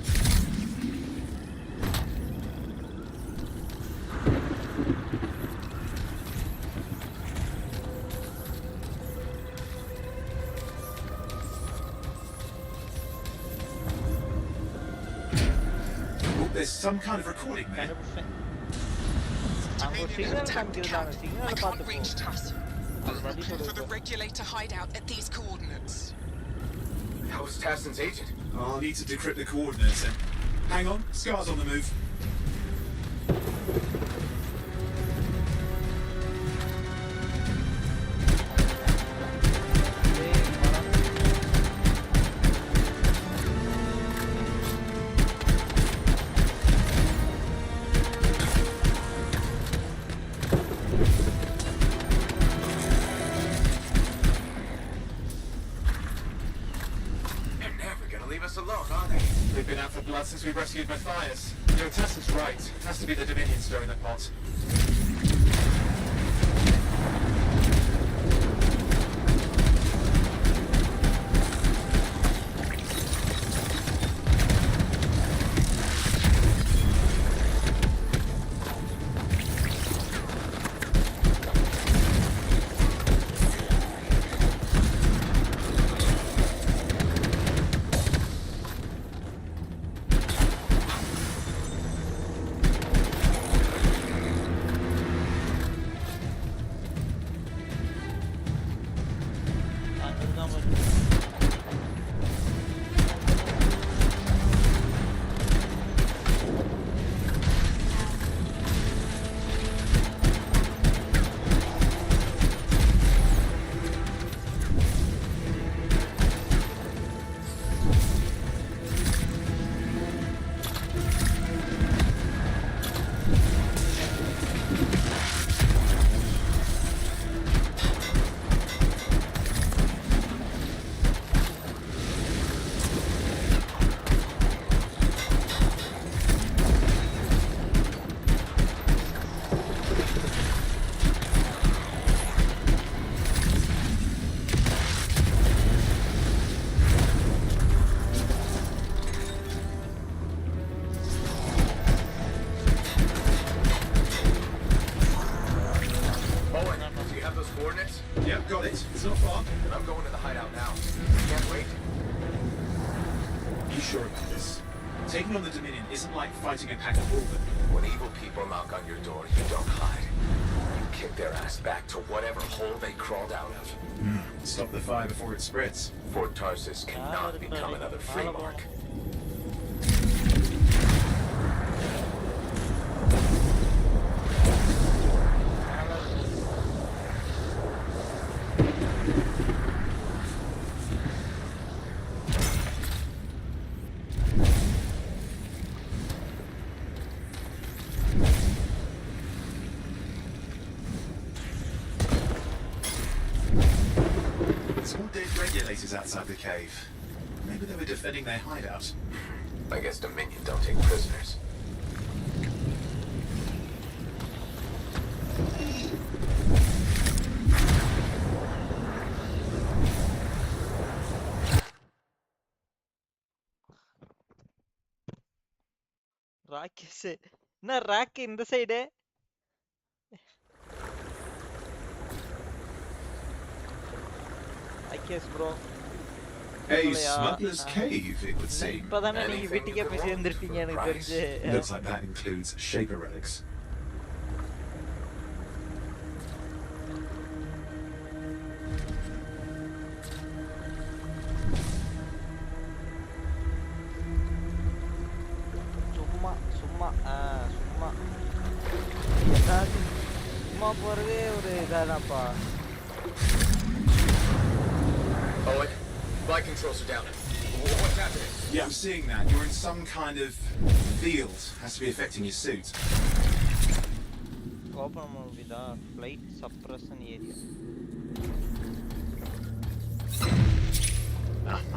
S9: There's some kind of recording there.
S13: Dominion attacked the camp. I can't reach Tassin. I'm looking for the regulator hideout at these coordinates.
S6: How is Tassin's agent?
S9: I'll need to decrypt the coordinates then. Hang on, Scar's on the move.
S6: leave us alone, are they?
S9: They've been out for blood since we rescued Matthias. Tassa's right. It has to be the Dominion stirring the pot. Yep, got it. It's not far.
S6: Then I'm going to the hideout now. Can't wait.
S9: You sure about this? Taking on the Dominion isn't like fighting a pack of wolven.
S6: When evil people knock on your door, you don't hide. You kick their ass back to whatever hole they crawled out of.
S9: Stop the fire before it spreads.
S6: Fort Tarsus cannot become another free mark.
S9: Regulators outside the cave. Maybe they were defending their hideout.
S6: I guess Dominion don't take prisoners.
S1: ராக்கெஸ் என்ன rock இந்த side Rakesh bro
S9: A smuggler's cave, it would seem.
S1: இப்பதானே நீங்க வீட்டுக்கே போய் சேர்ந்திருப்பீங்க எனக்கு தெரிஞ்சு.
S9: Looks like that includes Shaper relics.
S1: சும்மா போறதே ஒரு இதாதான்ப்பா.
S6: Owen, flight controls are down. What's happening?
S9: Yeah, I'm seeing that. You're in some kind of field. Has to be affecting your suit.
S1: Open movida flight suppression area.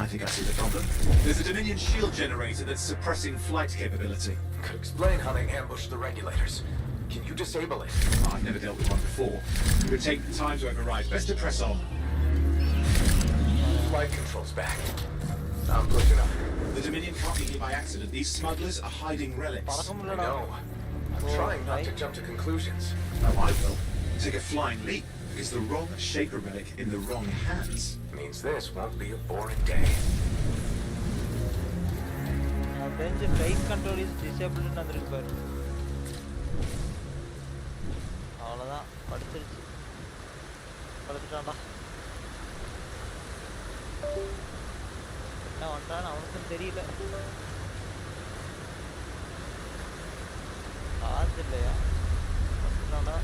S9: I think I see the problem. There's a Dominion shield generator that's suppressing flight capability.
S6: Could explain how they ambushed the regulators. Can you disable it?
S9: I've never dealt with one before. It would take time to override. Best to press on.
S6: Flight controls back. I'm pushing up.
S9: The Dominion can't be here by accident. These smugglers are hiding relics.
S6: I know. I'm trying not to jump to conclusions.
S9: No, I will. Take a flying leap. Because the wrong Shaper relic in the wrong hands
S6: means this won't be a boring day.
S1: Then the flight control is disabled in other repair. அவ்வளவுதான் படுத்துருச்சு படுத்துட்டான்டா என்ன பண்றான்னு அவனுக்கும் தெரியல ஆச்சு இல்லையா படுத்துட்டான்டா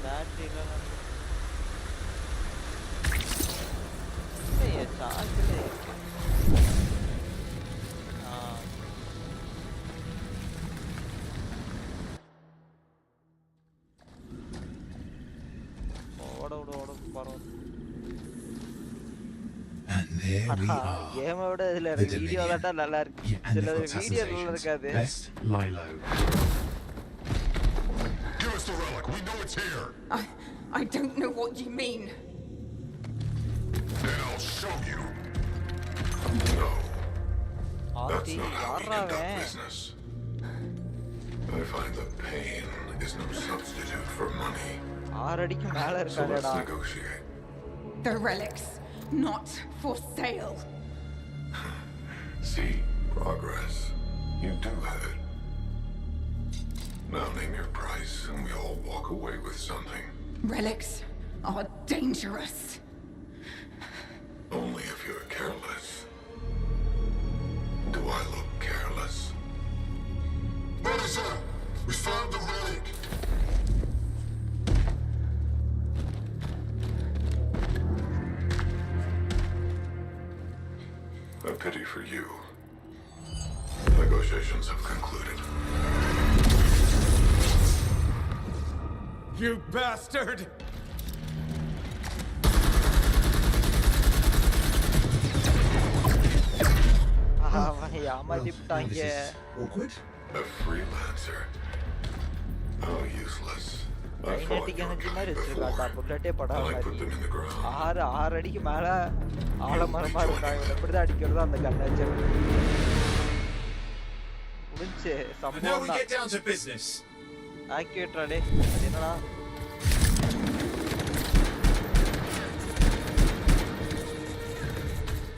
S1: battery இல்லைன்னா charge இல்லை பரவாயில்ல.
S9: And there we are.
S1: கேமை விட இதுல எனக்கு வீடியோ தான் நல்லா இருக்கு.
S9: And
S1: சில
S9: they've got
S1: வீடியோ
S9: Tassin's
S1: நல்லா
S9: agents.
S1: இருக்காது.
S9: Best Lilo.
S14: Give us the relic. We know it's here.
S13: I don't know what you mean.
S14: Then I'll show you. No. That's
S1: ஆத்தி
S14: not how we
S1: யாரா
S14: conduct
S1: அவன்?
S14: business. I find that pain is no substitute for money.
S1: 6 அடிக்கு மேல
S14: So let's
S1: இருக்காடா.
S14: negotiate.
S13: The relics, not for sale.
S14: See progress. You do have it. Now name your price and we all walk away with something.
S13: Relics are dangerous.
S14: Only if you're careless. Do I look careless? Melissa, we found the relic. A pity for you. Negotiations have concluded.
S3: You bastard!
S1: அவன் ஏமாத்திட்டாங்க.
S9: Awkward?
S14: A freelancer. How useless. I fought
S1: kinetic
S14: your
S1: energy மாதிரி
S14: kind
S1: வச்சிருக்காண்டா.
S14: before.
S1: புல்லட்டே படாத
S14: I
S1: மாதிரி.
S14: put them in the ground.
S1: 6 அடிக்கு மேல ஆலமரமா இருந்தாங்க. இவனை இப்படிதான் அடிக்கிறது அந்த கண்ணை வச்சு. முடிஞ்சு
S9: And now
S1: சம்பவம்
S9: we
S1: தான்.
S9: get down to business.
S1: ஆக்டிவேட்டரா டே. அது என்னடா?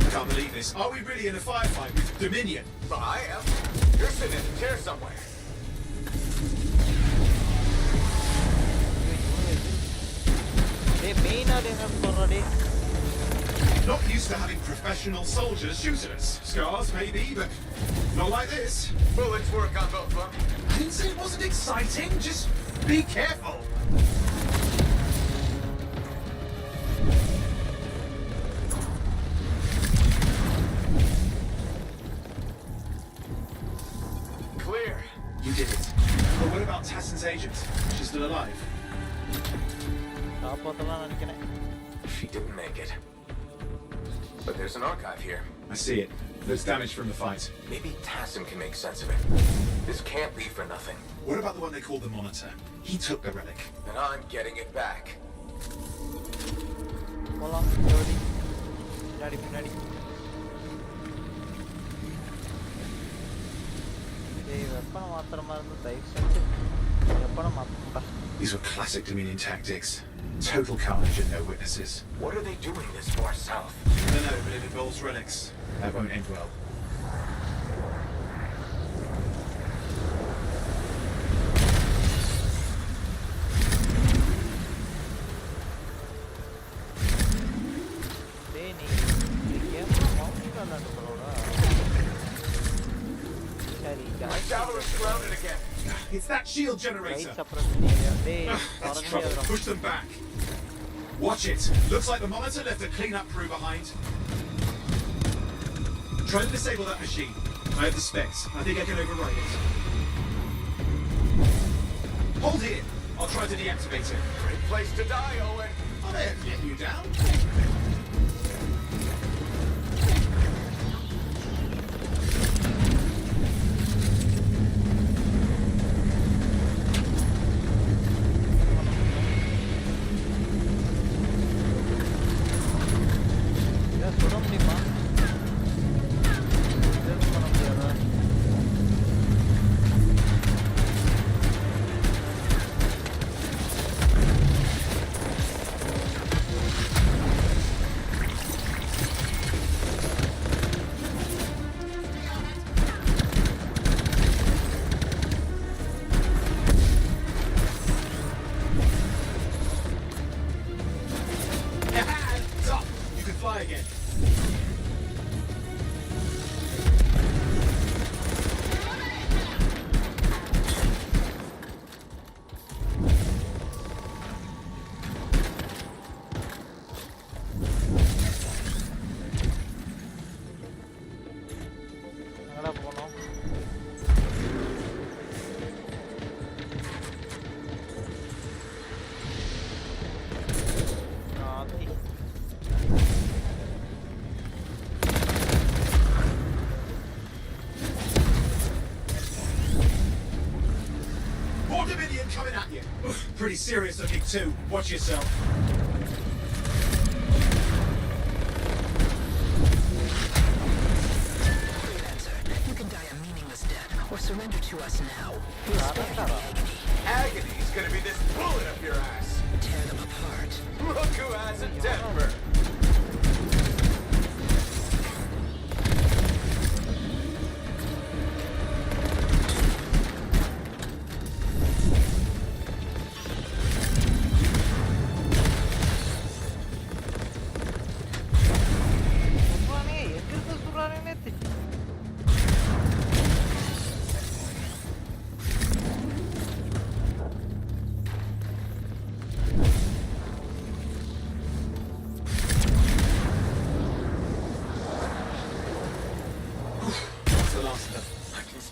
S9: I can't believe this. Are we really in a firefight with Dominion?
S6: Well, I am. You're sitting in a chair somewhere.
S1: டேய் மெயின் ஆள் என்ன சொல்றா டே?
S9: Not used to having professional soldiers shoot at us. Scars, maybe, but not like this.
S6: Bullets work on both of them.
S9: I didn't say it wasn't exciting. Just be careful.
S6: Clear.
S9: You did it. But what about Tassin's agent? She's still alive.
S1: காப்பாத்தலாம் நினைக்கிறேன்.
S6: She didn't make it. But there's an archive here.
S9: I see it. There's damage from the fight.
S6: Maybe Tassin can make sense of it. This can't be for nothing.
S9: What about the one they called the Monitor? He took the relic.
S6: And I'm getting it back.
S1: போலாம். ஜோடி. பின்னாடி பின்னாடி. டேய் வெப்பனை மாத்துற மாதிரி இருந்தா தயவு செஞ்சு வெப்பனை மாத்துடா.
S9: These were classic Dominion tactics. Total carnage and no witnesses.
S6: What are they doing this far south?
S9: I don't know, but it involves relics. That won't end well.
S1: டேய் நீ கேம் மவுண்ட் விளையாண்டு போறோடா. சரி
S6: My javelin's grounded again.
S9: It's that shield
S1: right
S9: generator.
S1: Suppress பண்ணியா. டேய்
S9: That's
S1: பறக்க
S9: trouble.
S1: முடியாதுடா.
S9: Push them back. Watch it. Looks like the Monitor left a cleanup crew behind. Try to disable that machine. I have the specs. I think I can override it. Hold here. I'll try to deactivate it.
S6: Great place to die, Owen.
S9: Oh, they haven't let you down.
S1: இதை சுட முடியுமா? எதுவும் பண்ண முடியாதா?
S9: Pretty serious looking too. Watch yourself.
S10: Freelancer, you can die a meaningless death or surrender to us now. We'll spare you the agony.
S6: Agony's gonna be this bullet up your ass.
S10: Tear them apart.
S6: Look who has a temper.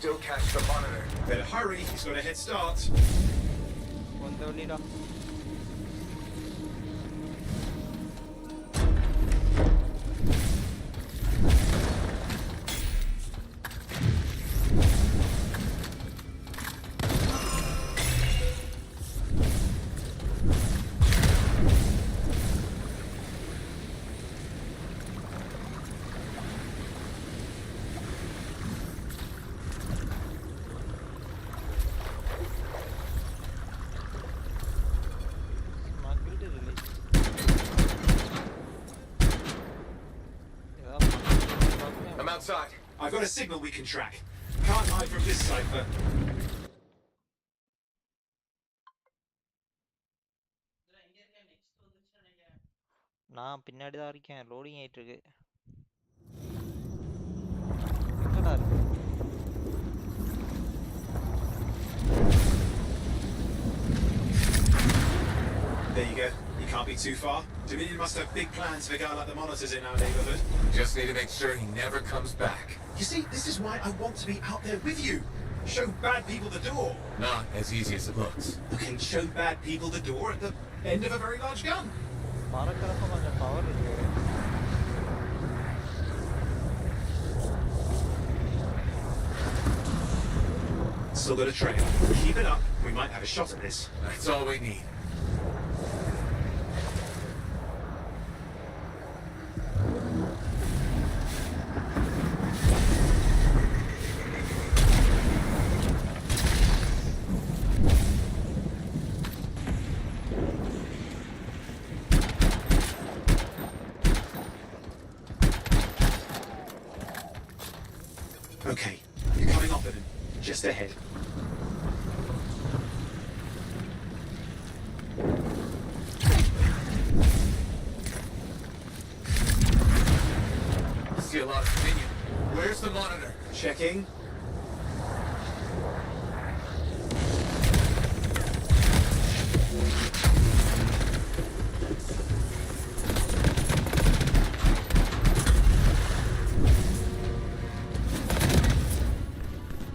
S6: Still catch the monitor.
S9: Better hurry, he's got a head start.
S6: I'm outside.
S9: I've got a signal we can track. Can't hide from this cipher.
S1: நான் பின்னாடி தான் இருக்கேன். Loading ஆயிட்டு இருக்கு. எங்கடா இருக்கு?
S9: There you go. You can't be too far. Dominion must have big plans for a guy like the monitors in our neighborhood.
S6: Just need to make sure he never comes back.
S9: You see, this is why I want to be out there with you. Show bad people the door.
S6: Not as easy as it looks.
S9: Okay, show bad people the door at the end of a very large gun.
S1: பறக்கறப்ப கொஞ்சம் power இருக்கு.
S9: Still got a trail. Keep it up. We might have a shot at this.
S6: That's all we need.
S9: Okay, you're coming off of him. Just ahead.
S6: See a lot of Dominion. Where's the monitor?
S9: Checking.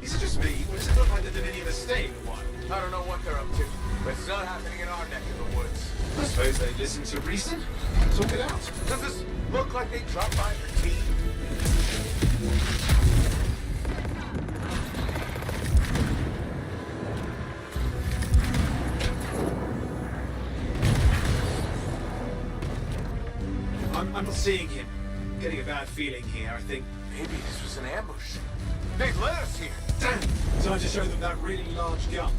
S9: Is it just me, or does it look like the Dominion are staying a while?
S6: I don't know what they're up to, but it's not happening in our neck of the woods.
S9: I suppose they listen to reason. Talk it out.
S6: Does this look like they dropped by for tea?
S9: I'm not seeing him. Getting a bad feeling here, I think.
S6: Maybe this was an ambush. They've led us here.
S9: Damn! Time to show them that really large gun.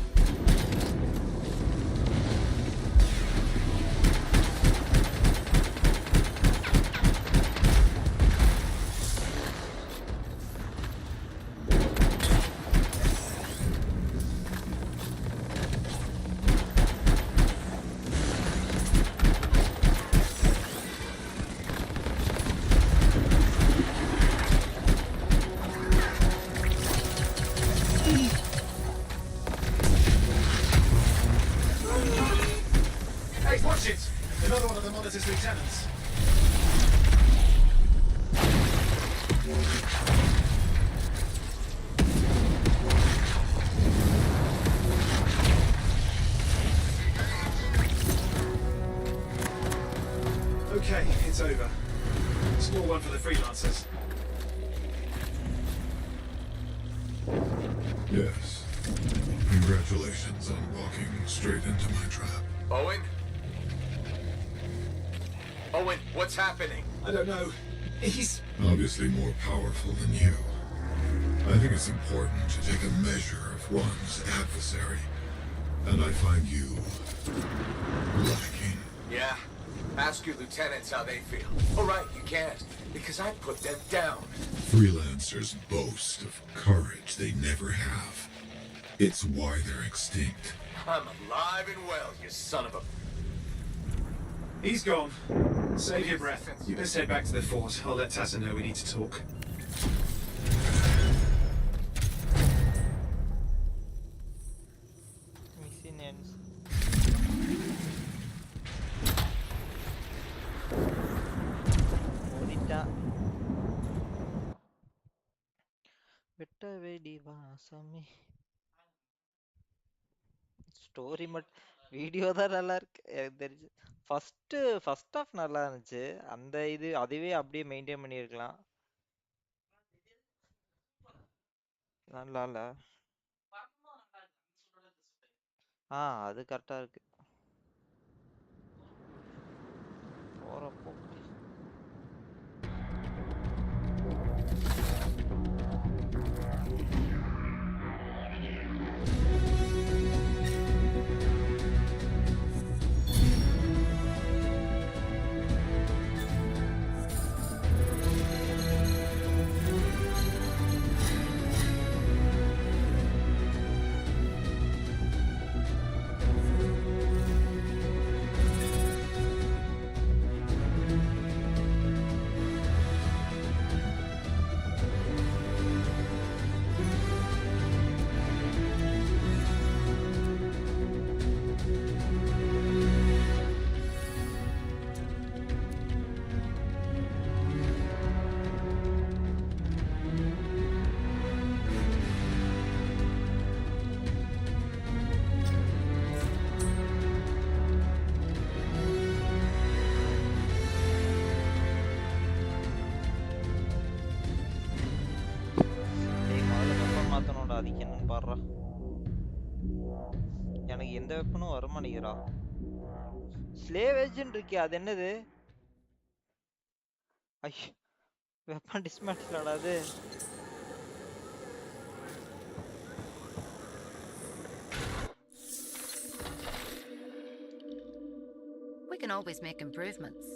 S9: Hey, watch it! Another one of the monitor's lieutenants. Okay, it's over. Small one for the freelancers.
S14: Yes. Congratulations. intends on walking straight into my trap.
S6: Owen? Owen, what's happening?
S9: I don't know. He's
S14: Obviously more powerful than you. I think it's important to take a measure of one's adversary. And I find you lacking.
S6: Yeah? Ask your lieutenants how they feel. All right, you can't, because I put them down.
S14: Freelancers boast of courage they never have. It's why they're extinct.
S6: I'm alive and well, you son of a...
S9: He's gone. Save your breath. You best head back to the fort. I'll let Tassa know we need to talk.
S1: Mission ends. ஓடிட்டா வெட்ட வெடி வாசமே story video தான் நல்லா இருக்கு எனக்கு தெரிஞ்சு. First of நல்லா இருந்துச்சு. அந்த அதுவே அப்படியே மெயின்டைன் பண்ணியிருக்கலாம். நல்லா இல்ல. அது கரெக்டா இருக்கு. போறப்போ அதுக்கு என்னன்னு பாடுறா. எனக்கு எந்த வெப்பனும் வரமாட்டேங்கிறா. ஸ்லேவ் ஏஜென்ட் இருக்கே, அது என்னது? ஐயோ, வெப்பன் டிஸ்மேண்டில் அது.
S8: We can always make improvements.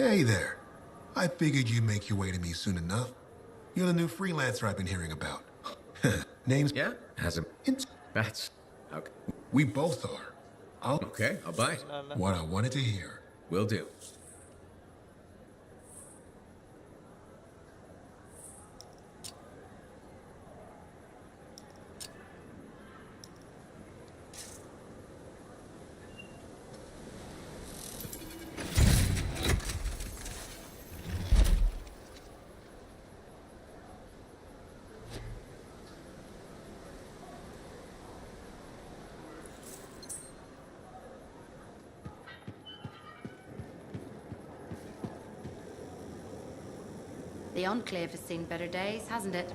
S14: Hey there. I figured you'd make your way to me soon enough. You're the new freelancer I've been hearing about. Name's...
S2: Yeah? Hasn't... That's... Okay.
S14: We both are.
S2: Okay, I'll buy it.
S14: What I wanted to hear.
S2: Will do.
S8: The Enclave has seen better days, hasn't it?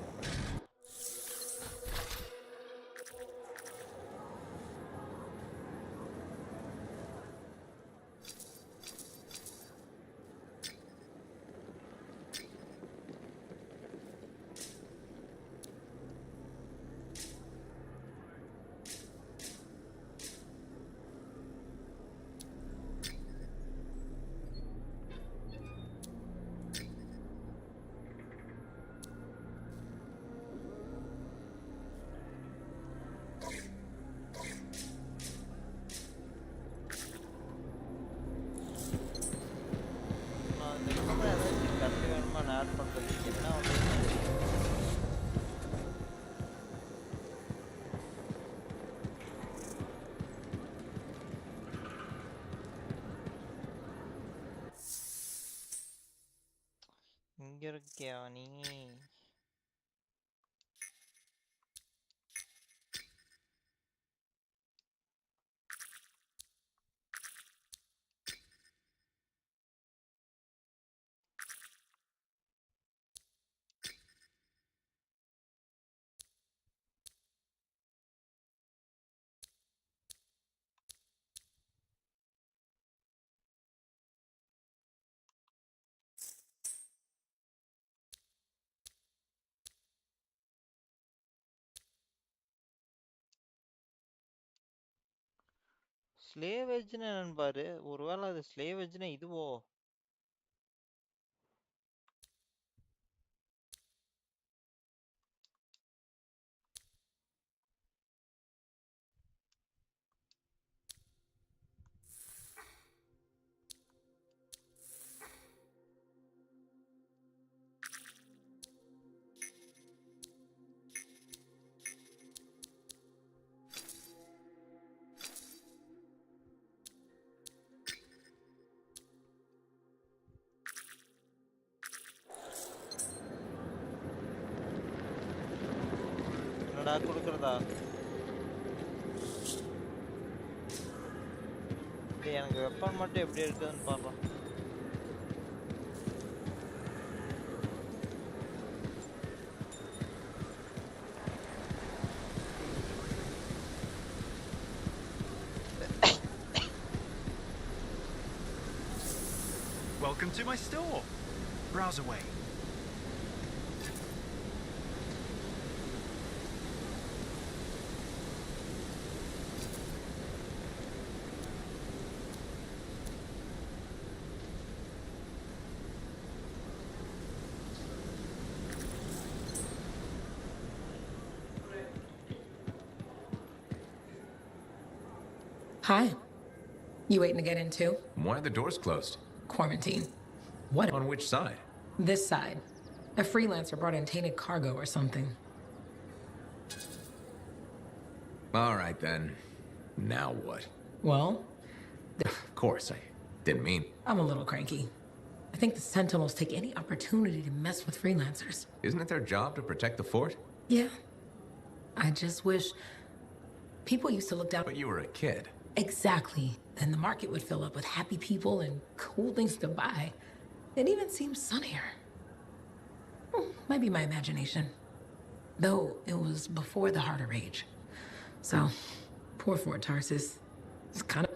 S1: இங்க இருக்கியா நீ? ஸ்லேவேஜ்னு என்னன்னு பாரு. ஒருவேளை அது ஸ்லேவேஜ்னா இதுவோ? என்னடா கொடுக்குறதா? டேய் எனக்கு வெப்பன் மட்டும் எப்படி இருக்குதுன்னு பார்க்கலாம்.
S15: Welcome to my store. Browse away.
S13: Hi. You waiting to get in too?
S2: Why are the doors closed?
S13: Quarantine. What?
S2: On which side?
S13: This side. A freelancer brought in tainted cargo or something.
S2: All right, then. Now what?
S13: Well,
S2: Of course, I didn't mean...
S13: I'm a little cranky. I think the Sentinels take any opportunity to mess with freelancers.
S2: Isn't it their job to protect the fort?
S13: Yeah. I just wish people used to look down.
S2: But you were a kid.
S13: Exactly. Then the market would fill up with happy people and cool things to buy. It even seems sunnier. Might be my imagination. Though it was before the Harder Age. So, poor Fort Tarsus. It's kind of...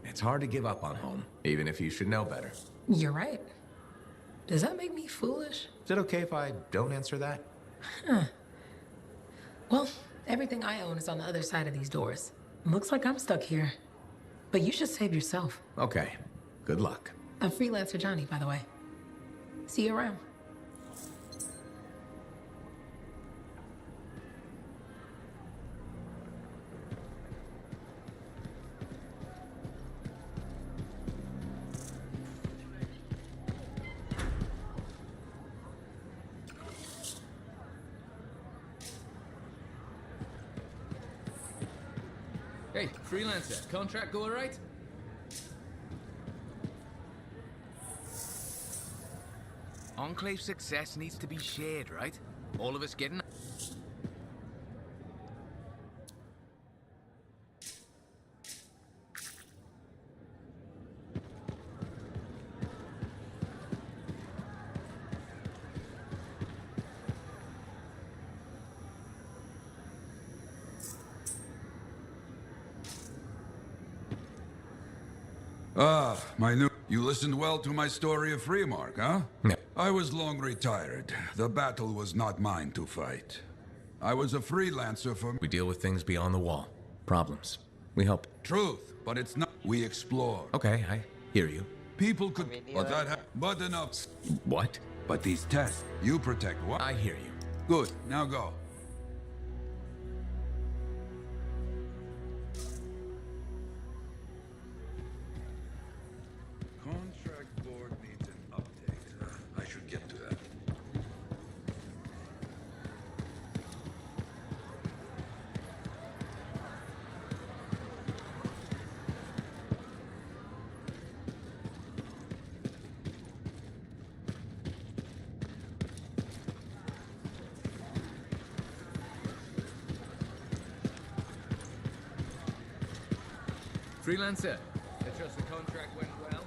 S2: It's hard to give up on home, even if you should know better.
S13: You're right. Does that make me foolish?
S2: Is it okay if I don't answer that?
S13: Huh. Well, everything I own is on the other side of these doors. Looks like I'm stuck here. But you should save yourself.
S2: Okay. Good luck.
S13: I'm freelancer Johnny, by the way. See you around.
S16: Hey, freelancer, contract go alright? Enclave success needs to be shared, right? All of us getting...
S12: my new... You listened well to my story of Freemark, huh?
S2: No.
S12: I was long retired. The battle was not mine to fight. I was a freelancer for...
S2: We deal with things beyond the wall. Problems. We help.
S12: Truth, but it's not... We explore.
S2: Okay, I hear you.
S12: People could... But that But enough.
S2: What?
S12: But these tests, you protect what?
S2: I hear you.
S12: Good, now go. Contract board needs an update. I should get to that.
S16: Freelancer, I trust the contract went well.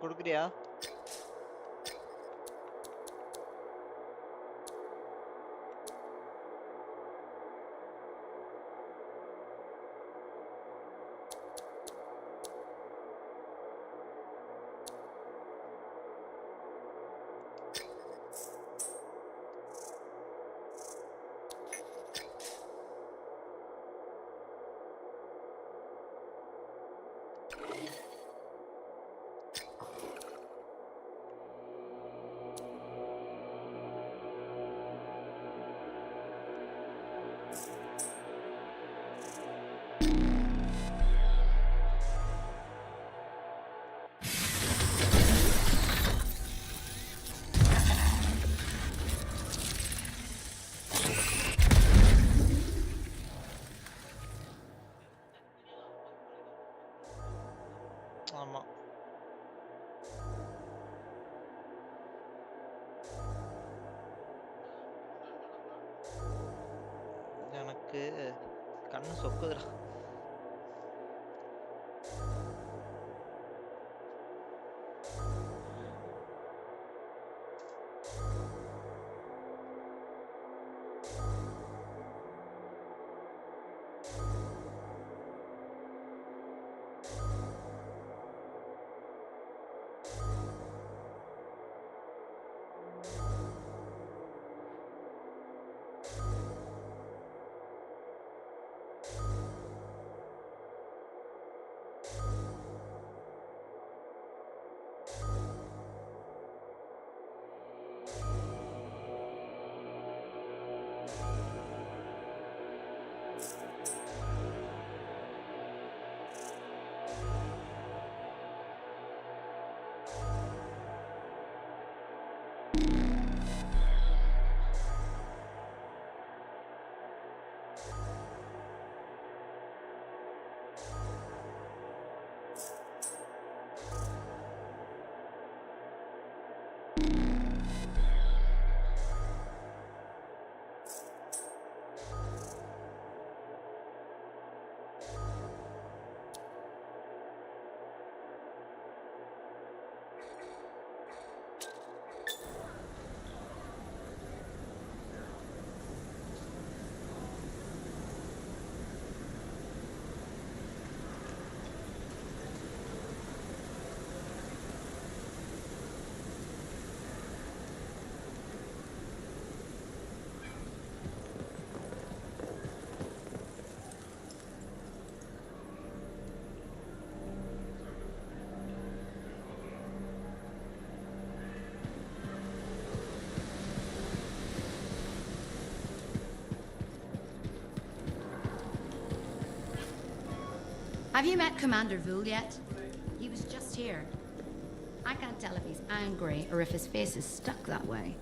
S1: கொடுக்குறியா? ஆமா. எனக்கு கண்ணு சொக்குதுடா.
S8: Have you met Commander Vul yet? He was just here. I can't tell if he's angry or if his face is stuck that way.